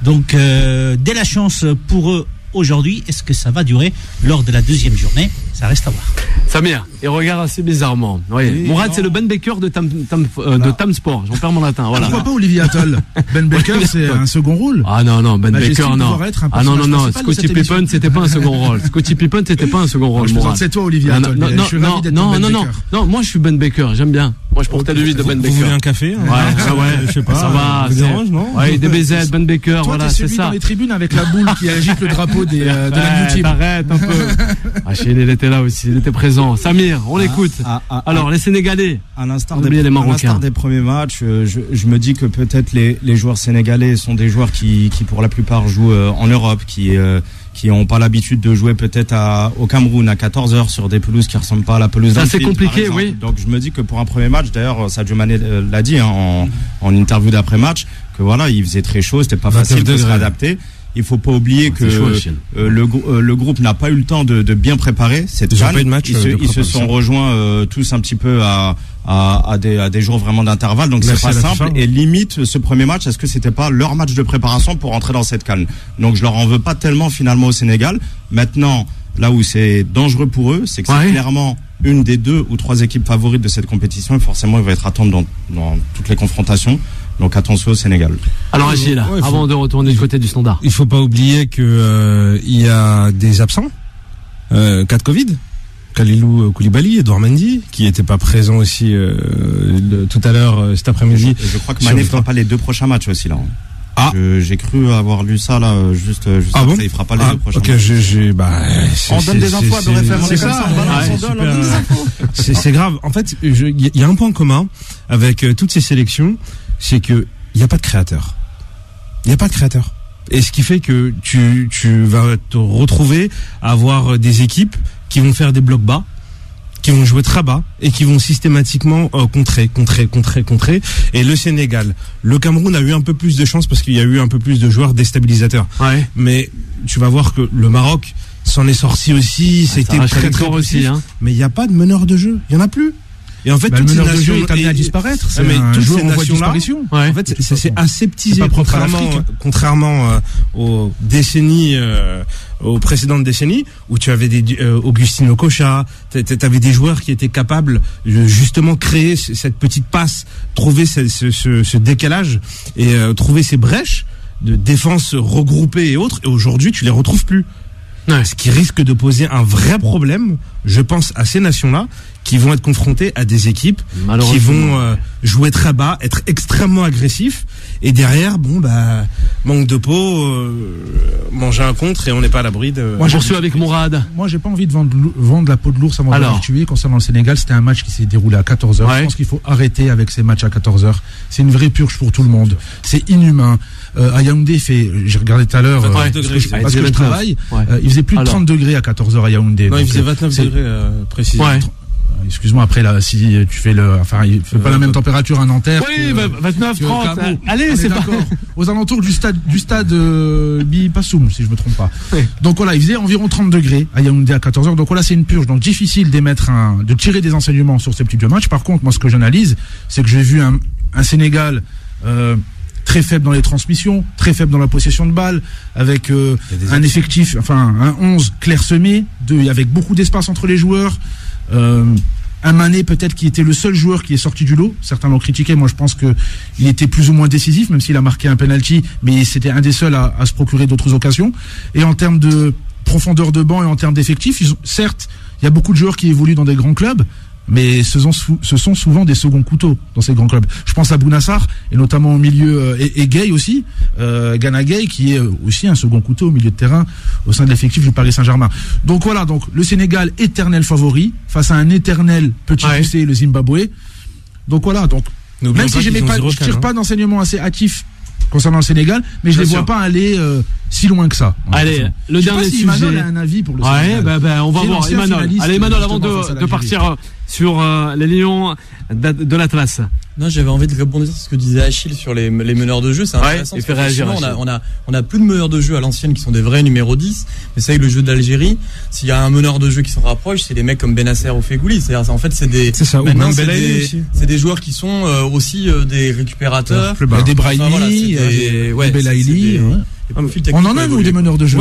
Donc, dès la chance pour eux aujourd'hui. Est-ce que ça va durer lors de la deuxième journée? Ça reste à voir. Samir, il regarde assez bizarrement. Oui. Mourad, c'est le Ben Baker de Tam Sport. J'en perds mon latin. Voilà. Pourquoi pas Olivier Atoll? Ben Baker, c'est un second rôle. Ah non, Ben Baker, non. Ah non. Scottie Pippen, c'était pas un second rôle. Scottie Pippen, c'était pas un second rôle. C'est toi, Olivier Atoll. Non, moi je suis Ben Baker. J'aime bien. Moi je portais le lit de Ben Baker. Vous voulez un café? Ouais, je sais pas. Ça va. Dérange, non? Ouais, DBZ, Ben Baker, voilà, c'est ça. Dans les tribunes avec la boule qui agite le drapeau de la New Team. Arrête un peu. Achille, il était là aussi, il était présent. Samir, on l'écoute. Alors, les Sénégalais, à l'instar des premiers matchs, je me dis que peut-être les joueurs sénégalais sont des joueurs qui pour la plupart jouent en Europe, qui n'ont pas l'habitude de jouer peut-être au Cameroun à 14h sur des pelouses qui ressemblent pas à la pelouse d'Anfield. C'est compliqué, oui. Donc je me dis que pour un premier match, d'ailleurs Sadio Mané l'a dit en interview d'après-match, que voilà, il faisait très chaud, c'était pas facile de se réadapter. Il faut pas oublier que le groupe n'a pas eu le temps de bien préparer cette CAN. Ils se sont rejoints tous un petit peu à des jours vraiment d'intervalle, donc c'est pas simple. Et limite, ce premier match, est-ce que c'était pas leur match de préparation pour entrer dans cette CAN? Donc je leur en veux pas tellement finalement au Sénégal. Maintenant, là où c'est dangereux pour eux, c'est que c'est clairement une des 2 ou 3 équipes favorites de cette compétition, et forcément il va être attendu dans toutes les confrontations. Donc attention au Sénégal. Alors Achille, avant de retourner du côté du Standard, il faut pas oublier que il y a des absents, cas de Covid. Kalilou Koulibaly, Edouard Mendy, qui n'était pas présent aussi tout à l'heure cet après-midi. Je crois que Mané ne fera pas les 2 prochains matchs aussi là. Ah. J'ai cru avoir lu ça là juste après, bon il fera pas les 2 prochains matchs. On donne des infos à BFM, c'est ça. C'est grave. En fait, il y a un point commun avec toutes ces sélections, c'est que il y a pas de créateur. Il y a pas de créateur. Et ce qui fait que tu vas te retrouver à avoir des équipes qui vont faire des blocs bas, qui vont jouer très bas et qui vont systématiquement contrer. Et le Sénégal, le Cameroun a eu un peu plus de chance parce qu'il y a eu un peu plus de joueurs déstabilisateurs. Ouais. Mais tu vas voir que le Maroc s'en est sorti aussi, c'était très très aussi. Mais il n'y a pas de meneur de jeu, il y en a plus. Et en fait, le meneur de jeu est amené à disparaître. C'est un joueur en voie de disparition. En fait, c'est aseptisé contrairement aux décennies, aux précédentes décennies où tu avais des Augustine Okocha, t'avais des joueurs qui étaient capables de justement créer cette petite passe, trouver ce décalage et trouver ces brèches de défense regroupée et autres. Et aujourd'hui, tu les retrouves plus. Ouais. Ce qui risque de poser un vrai problème, je pense, à ces nations-là, qui vont être confrontées à des équipes qui vont jouer très bas, être extrêmement agressifs, et derrière, manque de peau, manger un contre, et on n'est pas à l'abri de... Moi, je suis avec Mourad. Moi, j'ai pas envie de vendre la peau de l'ours avant de l'habituer. Concernant le Sénégal, c'était un match qui s'est déroulé à 14h. Ouais. Je pense qu'il faut arrêter avec ces matchs à 14h. C'est une vraie purge pour tout le monde. C'est inhumain. À Yaoundé, j'ai regardé tout à l'heure, parce que je travaille, il faisait plus de 30 degrés à 14h à Yaoundé. Non, il faisait 29 degrés, précisément. Ouais. Excuse-moi, après, là, si tu fais il fait pas la même température à Nanterre. Oui, 29, 30. Allez, c'est pas. Aux alentours du stade Bi Passoum, si je me trompe pas. Oui. Donc voilà, il faisait environ 30 degrés à Yaoundé à 14h. Donc voilà, c'est une purge. Donc difficile de tirer des enseignements sur ces petits deux matchs. Par contre, moi, ce que j'analyse, c'est que j'ai vu un Sénégal, très faible dans les transmissions, très faible dans la possession de balles, avec un effectif, un 11 clairsemé, avec beaucoup d'espace entre les joueurs. Un Mané peut-être qui était le seul joueur qui est sorti du lot. Certains l'ont critiqué. Moi, je pense que il était plus ou moins décisif, même s'il a marqué un penalty, mais c'était un des seuls à se procurer d'autres occasions. Et en termes de profondeur de banc et en termes d'effectifs, certes, il y a beaucoup de joueurs qui évoluent dans des grands clubs, mais ce sont souvent des seconds couteaux dans ces grands clubs. Je pense à Bounassar, et notamment au milieu, et Gay aussi, Gana Gay, qui est aussi un second couteau au milieu de terrain au sein de l'effectif du Paris Saint-Germain. Donc voilà, le Sénégal, éternel favori, face à un éternel petit poussé, le Zimbabwe. Donc voilà, même si je tire pas d'enseignement assez hâtif concernant le Sénégal, mais je les vois pas aller si loin que ça. Allez, le dernier sujet. Emmanuel a un avis pour le Sénégal. On va voir Emmanuel. Allez, Emmanuel, avant de partir sur les Lions de l'Atlas. Non, j'avais envie de répondre sur ce que disait Achille sur les meneurs de jeu. C'est intéressant. Il fait réagir. On a plus de meneurs de jeu à l'ancienne qui sont des vrais numéros 10. Mais ça, avec le jeu d'Algérie, s'il y a un meneur de jeu qui s'en rapproche, c'est des mecs comme Benasser ou Fegouli. C'est-à-dire, en fait, c'est des joueurs qui sont aussi des récupérateurs. Des Brahimi, des Belaïli. On en a, nous, des meneurs de jeu.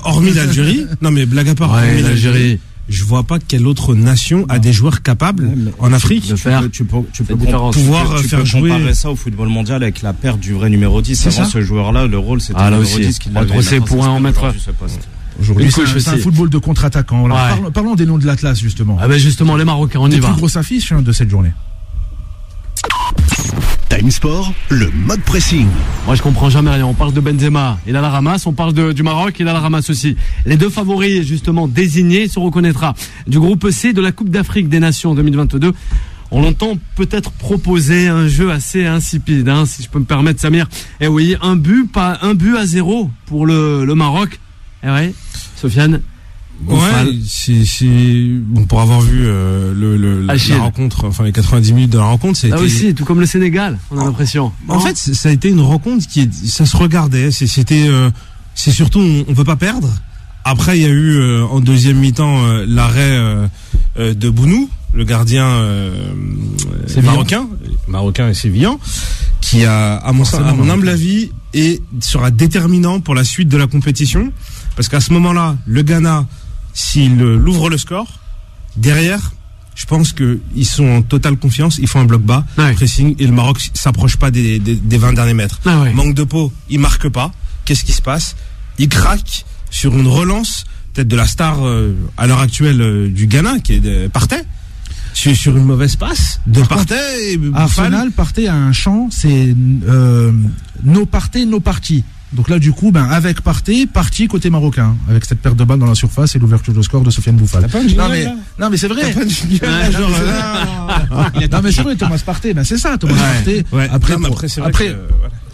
Hormis l'Algérie. Non, mais blague à part, hormis l'Algérie. Je vois pas quelle autre nation a des joueurs capables en Afrique de faire. Tu peux comparer ça au football mondial avec la perte du vrai numéro 10. Avant ce joueur-là, le rôle c'était le numéro 10 qui l'avait. C'est pour en mettre. Aujourd'hui, c'est un football de contre-attaquant. Parlons des noms de l'Atlas, justement. Justement, les Marocains, on y va. La plus grosse affiche de cette journée. Time Sport, le mode pressing. Moi, je comprends jamais rien. On parle de Benzema, il a la ramasse. On parle du Maroc, il a la ramasse aussi. Les deux favoris, justement, désignés, se reconnaîtra. Du groupe C de la Coupe d'Afrique des Nations 2022. On l'entend peut-être proposer un jeu assez insipide, si je peux me permettre, Samir. Eh oui, un but à 0 pour le Maroc. Eh oui, Sofiane. Pour avoir vu la rencontre, les 90 minutes de la rencontre, là aussi, tout comme le Sénégal, on a l'impression. En fait, ça a été une rencontre ça se regardait. C'est surtout, on veut pas perdre. Après, il y a eu en deuxième mi-temps l'arrêt de Bounou, le gardien marocain et sévillan, qui à mon humble avis, sera déterminant pour la suite de la compétition, parce qu'à ce moment-là, le Ghana, s'il ouvre le score, derrière, je pense qu'ils sont en totale confiance, ils font un bloc bas, pressing, et le Maroc s'approche pas des 20 derniers mètres. Manque de peau, ils marquent pas. Qu'est-ce qui se passe? Ils craquent sur une relance peut-être de la star à l'heure actuelle du Ghana qui est Partey. Sur une mauvaise passe de Partey. Arsenal, Partey a un chant, c'est no Partey, no party. Donc là, du coup, avec Partey, parti côté marocain, avec cette perte de balle dans la surface et l'ouverture de score de Sofiane Bouffal. Non mais c'est vrai. Non mais c'est vrai, Thomas Partey, c'est ça, Thomas Partey. Ouais. Après,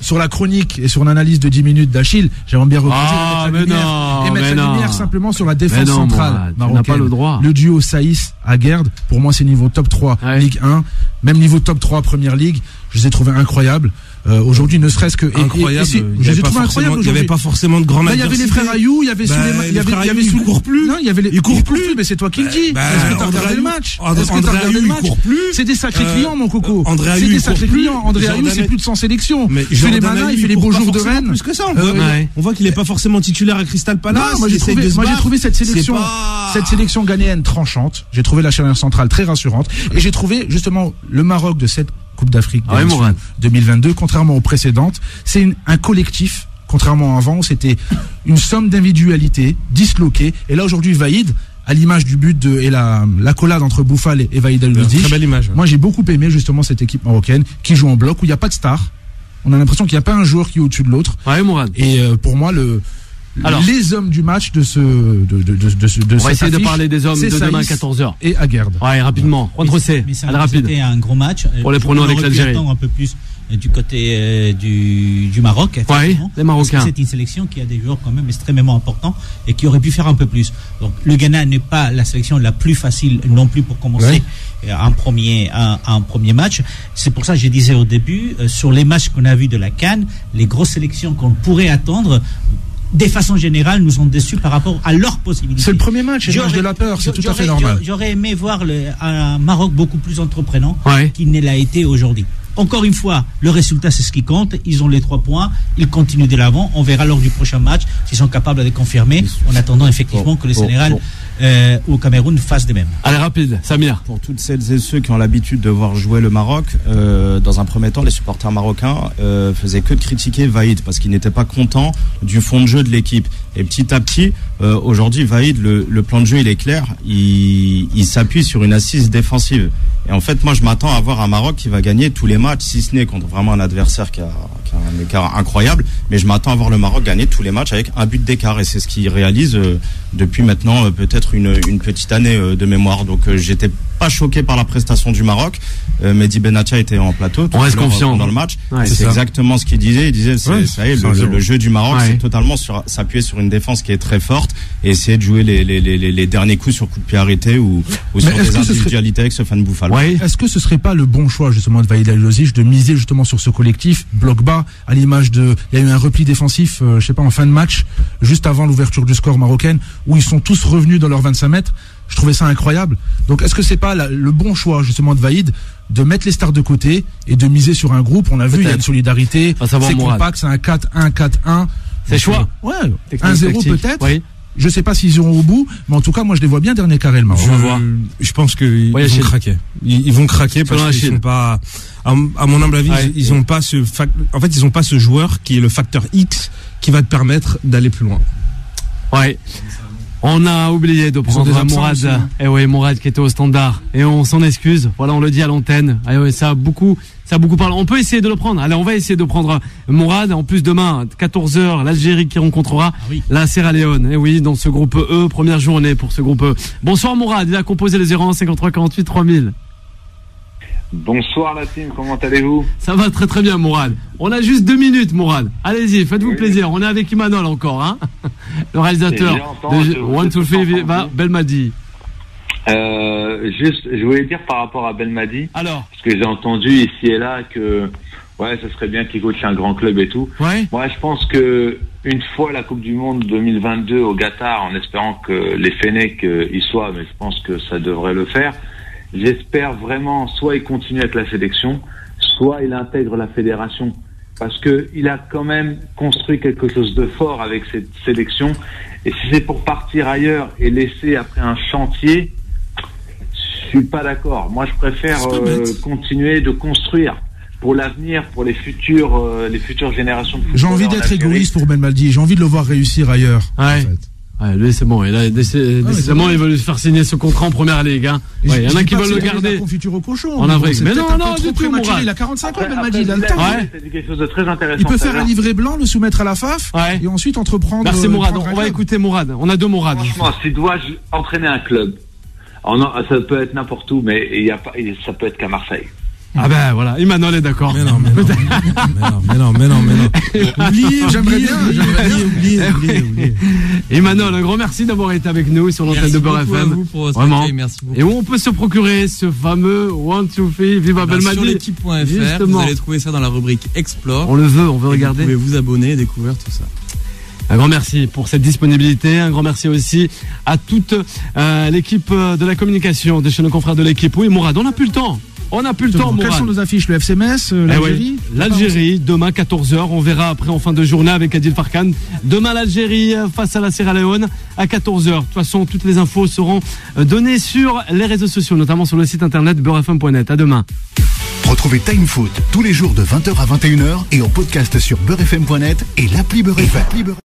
sur la chronique et sur l'analyse de 10 minutes d'Achille, j'aimerais bien mettre la lumière simplement sur la défense centrale marocaine. N'a pas le droit. Le duo Saïs-Aguerd, pour moi c'est niveau top 3 Ligue 1, même niveau top 3 Première Ligue, je les ai trouvés incroyables. Aujourd'hui, ne serait-ce que incroyable. Il n'y avait pas forcément de grands adversaires. Il y avait les frères Ayou, il y avait Souleymane, il y avait ils courent plus. Non, il y avait les, ils courent plus. Mais c'est toi qui le dis. Est-ce que t'as regardé le match? André Ayou, il court plus. C'est des sacrés clients, mon coco. C'est des sacrés clients. André Ayou, c'est plus de 100 sélections. Il fait les manas, il fait les beaux jours de Rennes. Plus que ça. On voit qu'il n'est pas forcément titulaire à Crystal Palace. Moi, j'ai trouvé cette sélection ghanéenne tranchante. J'ai trouvé la charnière centrale très rassurante. Et j'ai trouvé justement le Maroc de cette Coupe d'Afrique 2022, contrairement aux précédentes, c'est un collectif, contrairement à avant où c'était une somme d'individualités disloquées. Et là aujourd'hui, Vaïd, à l'image du but et l'accolade entre Bouffal et Vaïd El-Loudi, très belle image. Moi j'ai beaucoup aimé justement cette équipe marocaine qui joue en bloc où il n'y a pas de star. On a l'impression qu'il n'y a pas un joueur qui est au-dessus de l'autre. Et pour moi les hommes du match de on va essayer de parler des hommes de demain 14h. Et Aguerd. Ouais, rapidement. C'était un gros match. Pour les pronos avec l'Algérie. Un peu plus du côté du Maroc. Oui, les Marocains. C'est une sélection qui a des joueurs quand même extrêmement importants et qui aurait pu faire un peu plus. Donc le Ghana n'est pas la sélection la plus facile non plus pour commencer un premier match. C'est pour ça que je disais au début, sur les matchs qu'on a vus de la CAN, les grosses sélections qu'on pourrait attendre, de façon générale, nous ont déçus par rapport à leurs possibilités. C'est le premier match, il y a de la peur, c'est tout à fait normal. J'aurais aimé voir un Maroc beaucoup plus entreprenant qu'il ne l'a été aujourd'hui. Encore une fois, le résultat, c'est ce qui compte. Ils ont les 3 points. Ils continuent de l'avant. On verra lors du prochain match s'ils sont capables de confirmer, en attendant effectivement que le Sénégal ou le Cameroun fassent de même. Allez, rapide, Samir. Pour toutes celles et ceux qui ont l'habitude de voir jouer le Maroc, dans un premier temps, les supporters marocains faisaient que de critiquer Vaïd parce qu'ils n'étaient pas contents du fond de jeu de l'équipe. Et petit à petit, aujourd'hui, Vaïd, le plan de jeu, il est clair. Il s'appuie sur une assise défensive. Et en fait, moi, je m'attends à voir un Maroc qui va gagner tous les matchs, si ce n'est contre vraiment un adversaire qui a un écart incroyable. Mais je m'attends à voir le Maroc gagner tous les matchs avec un but d'écart. Et c'est ce qu'il réalise depuis maintenant peut-être une petite année de mémoire. Donc, j'étais pas choqué par la prestation du Maroc. Mehdi Benatia était en plateau. On reste confiant dans le match. C'est exactement ce qu'il disait. Il disait, ça y est, le jeu du Maroc, c'est totalement s'appuyer sur une défense qui est très forte et essayer de jouer les derniers coups sur coup de pied arrêté ou sur des individualités avec Sofiane Bouffal. Est-ce que ce serait pas le bon choix justement de Vaïd El-Lozi de miser justement sur ce collectif bloc bas à l'image de, il y a eu un repli défensif, je sais pas, en fin de match, juste avant l'ouverture du score marocaine, où ils sont tous revenus dans leurs 25 mètres. Je trouvais ça incroyable. Donc est-ce que c'est pas le bon choix justement de Vaïd de mettre les stars de côté et de miser sur un groupe? On a vu, il y a une solidarité, c'est compact, c'est un 4-1-4-1. C'est choix. 1-0 peut-être. Je sais pas s'ils iront au bout, mais en tout cas, moi, je les vois bien dernier carré, le Maroc. Je pense qu'ils vont craquer. Ils vont craquer parce qu'ils sont pas, à mon humble avis, ils ont pas en fait, ils ont pas ce joueur qui est le facteur X qui va te permettre d'aller plus loin. On a oublié de prendre Mourad. Mourad qui était au standard. Et on s'en excuse. Voilà, on le dit à l'antenne. Ça a beaucoup parlé. On peut essayer de le prendre. Allez, on va essayer de prendre Mourad. En plus, demain, 14h, l'Algérie qui rencontrera la Sierra Leone. Dans ce groupe E, première journée pour ce groupe E. Bonsoir Mourad. Il a composé les 01 53 48 3000. Bonsoir la team, comment allez-vous? Ça va très très bien Mourad. On a juste 2 minutes Mourad. Allez-y, faites-vous plaisir. On est avec Imanol encore, le réalisateur de One to Five, Belmadi. Juste, je voulais dire par rapport à Belmadi. Alors, parce que j'ai entendu ici et là que ça serait bien qu'il coache un grand club et tout. Moi, je pense que une fois la Coupe du Monde 2022 au Qatar, en espérant que les Fennecs y soient, mais je pense que ça devrait le faire. J'espère vraiment, soit il continue avec la sélection, soit il intègre la fédération. Parce que il a quand même construit quelque chose de fort avec cette sélection. Et si c'est pour partir ailleurs et laisser après un chantier, je suis pas d'accord. Moi, je préfère continuer de construire pour l'avenir, pour les futures générations de footballeurs. J'ai envie d'être égoïste pour Belmadi. J'ai envie de le voir réussir ailleurs. En fait. Ouais, lui c'est bon, décidément il veut lui faire signer ce contrat en première ligue. Hein. Ouais, il y en a qui veulent le garder. Confiture au cochon. En avril. Mais non, du tout, il a 45 ans, Belmadi, il a le temps. C'est quelque chose de très intéressant. Il peut faire un livret blanc, le soumettre à la FAF et ensuite entreprendre. Merci Mourad, on va écouter Mourad. On a 2 Mourad. Franchement, s'il doit entraîner un club, ça peut être n'importe où, mais ça peut être qu'à Marseille. Ah ben voilà, Emmanuel est d'accord. Mais non. Oubliez. Emmanuel, un grand merci d'avoir été avec nous sur l'antenne de Beurre FM. Vraiment. Merci beaucoup. Et où on peut se procurer ce fameux 1, 2, 3, Viva Belmadi. Sur l'équipe.fr, vous allez trouver ça dans la rubrique Explore. On veut regarder. Vous pouvez vous abonner et découvrir tout ça. Un grand merci pour cette disponibilité. Un grand merci aussi à toute l'équipe de la communication de chez nos confrères de l'équipe. Oui, Mourad, on n'a plus le temps. Mourad. Quelles sont nos affiches? Le FC Metz, l'Algérie L'Algérie, demain 14h. On verra après en fin de journée avec Adil Farkan. Demain l'Algérie face à la Sierra Leone à 14h. De toute façon, toutes les infos seront données sur les réseaux sociaux, notamment sur le site internet beurrefm.net. À demain. Retrouvez Time Foot tous les jours de 20h à 21h et en podcast sur beurrefm.net et l'appli Beurre FM.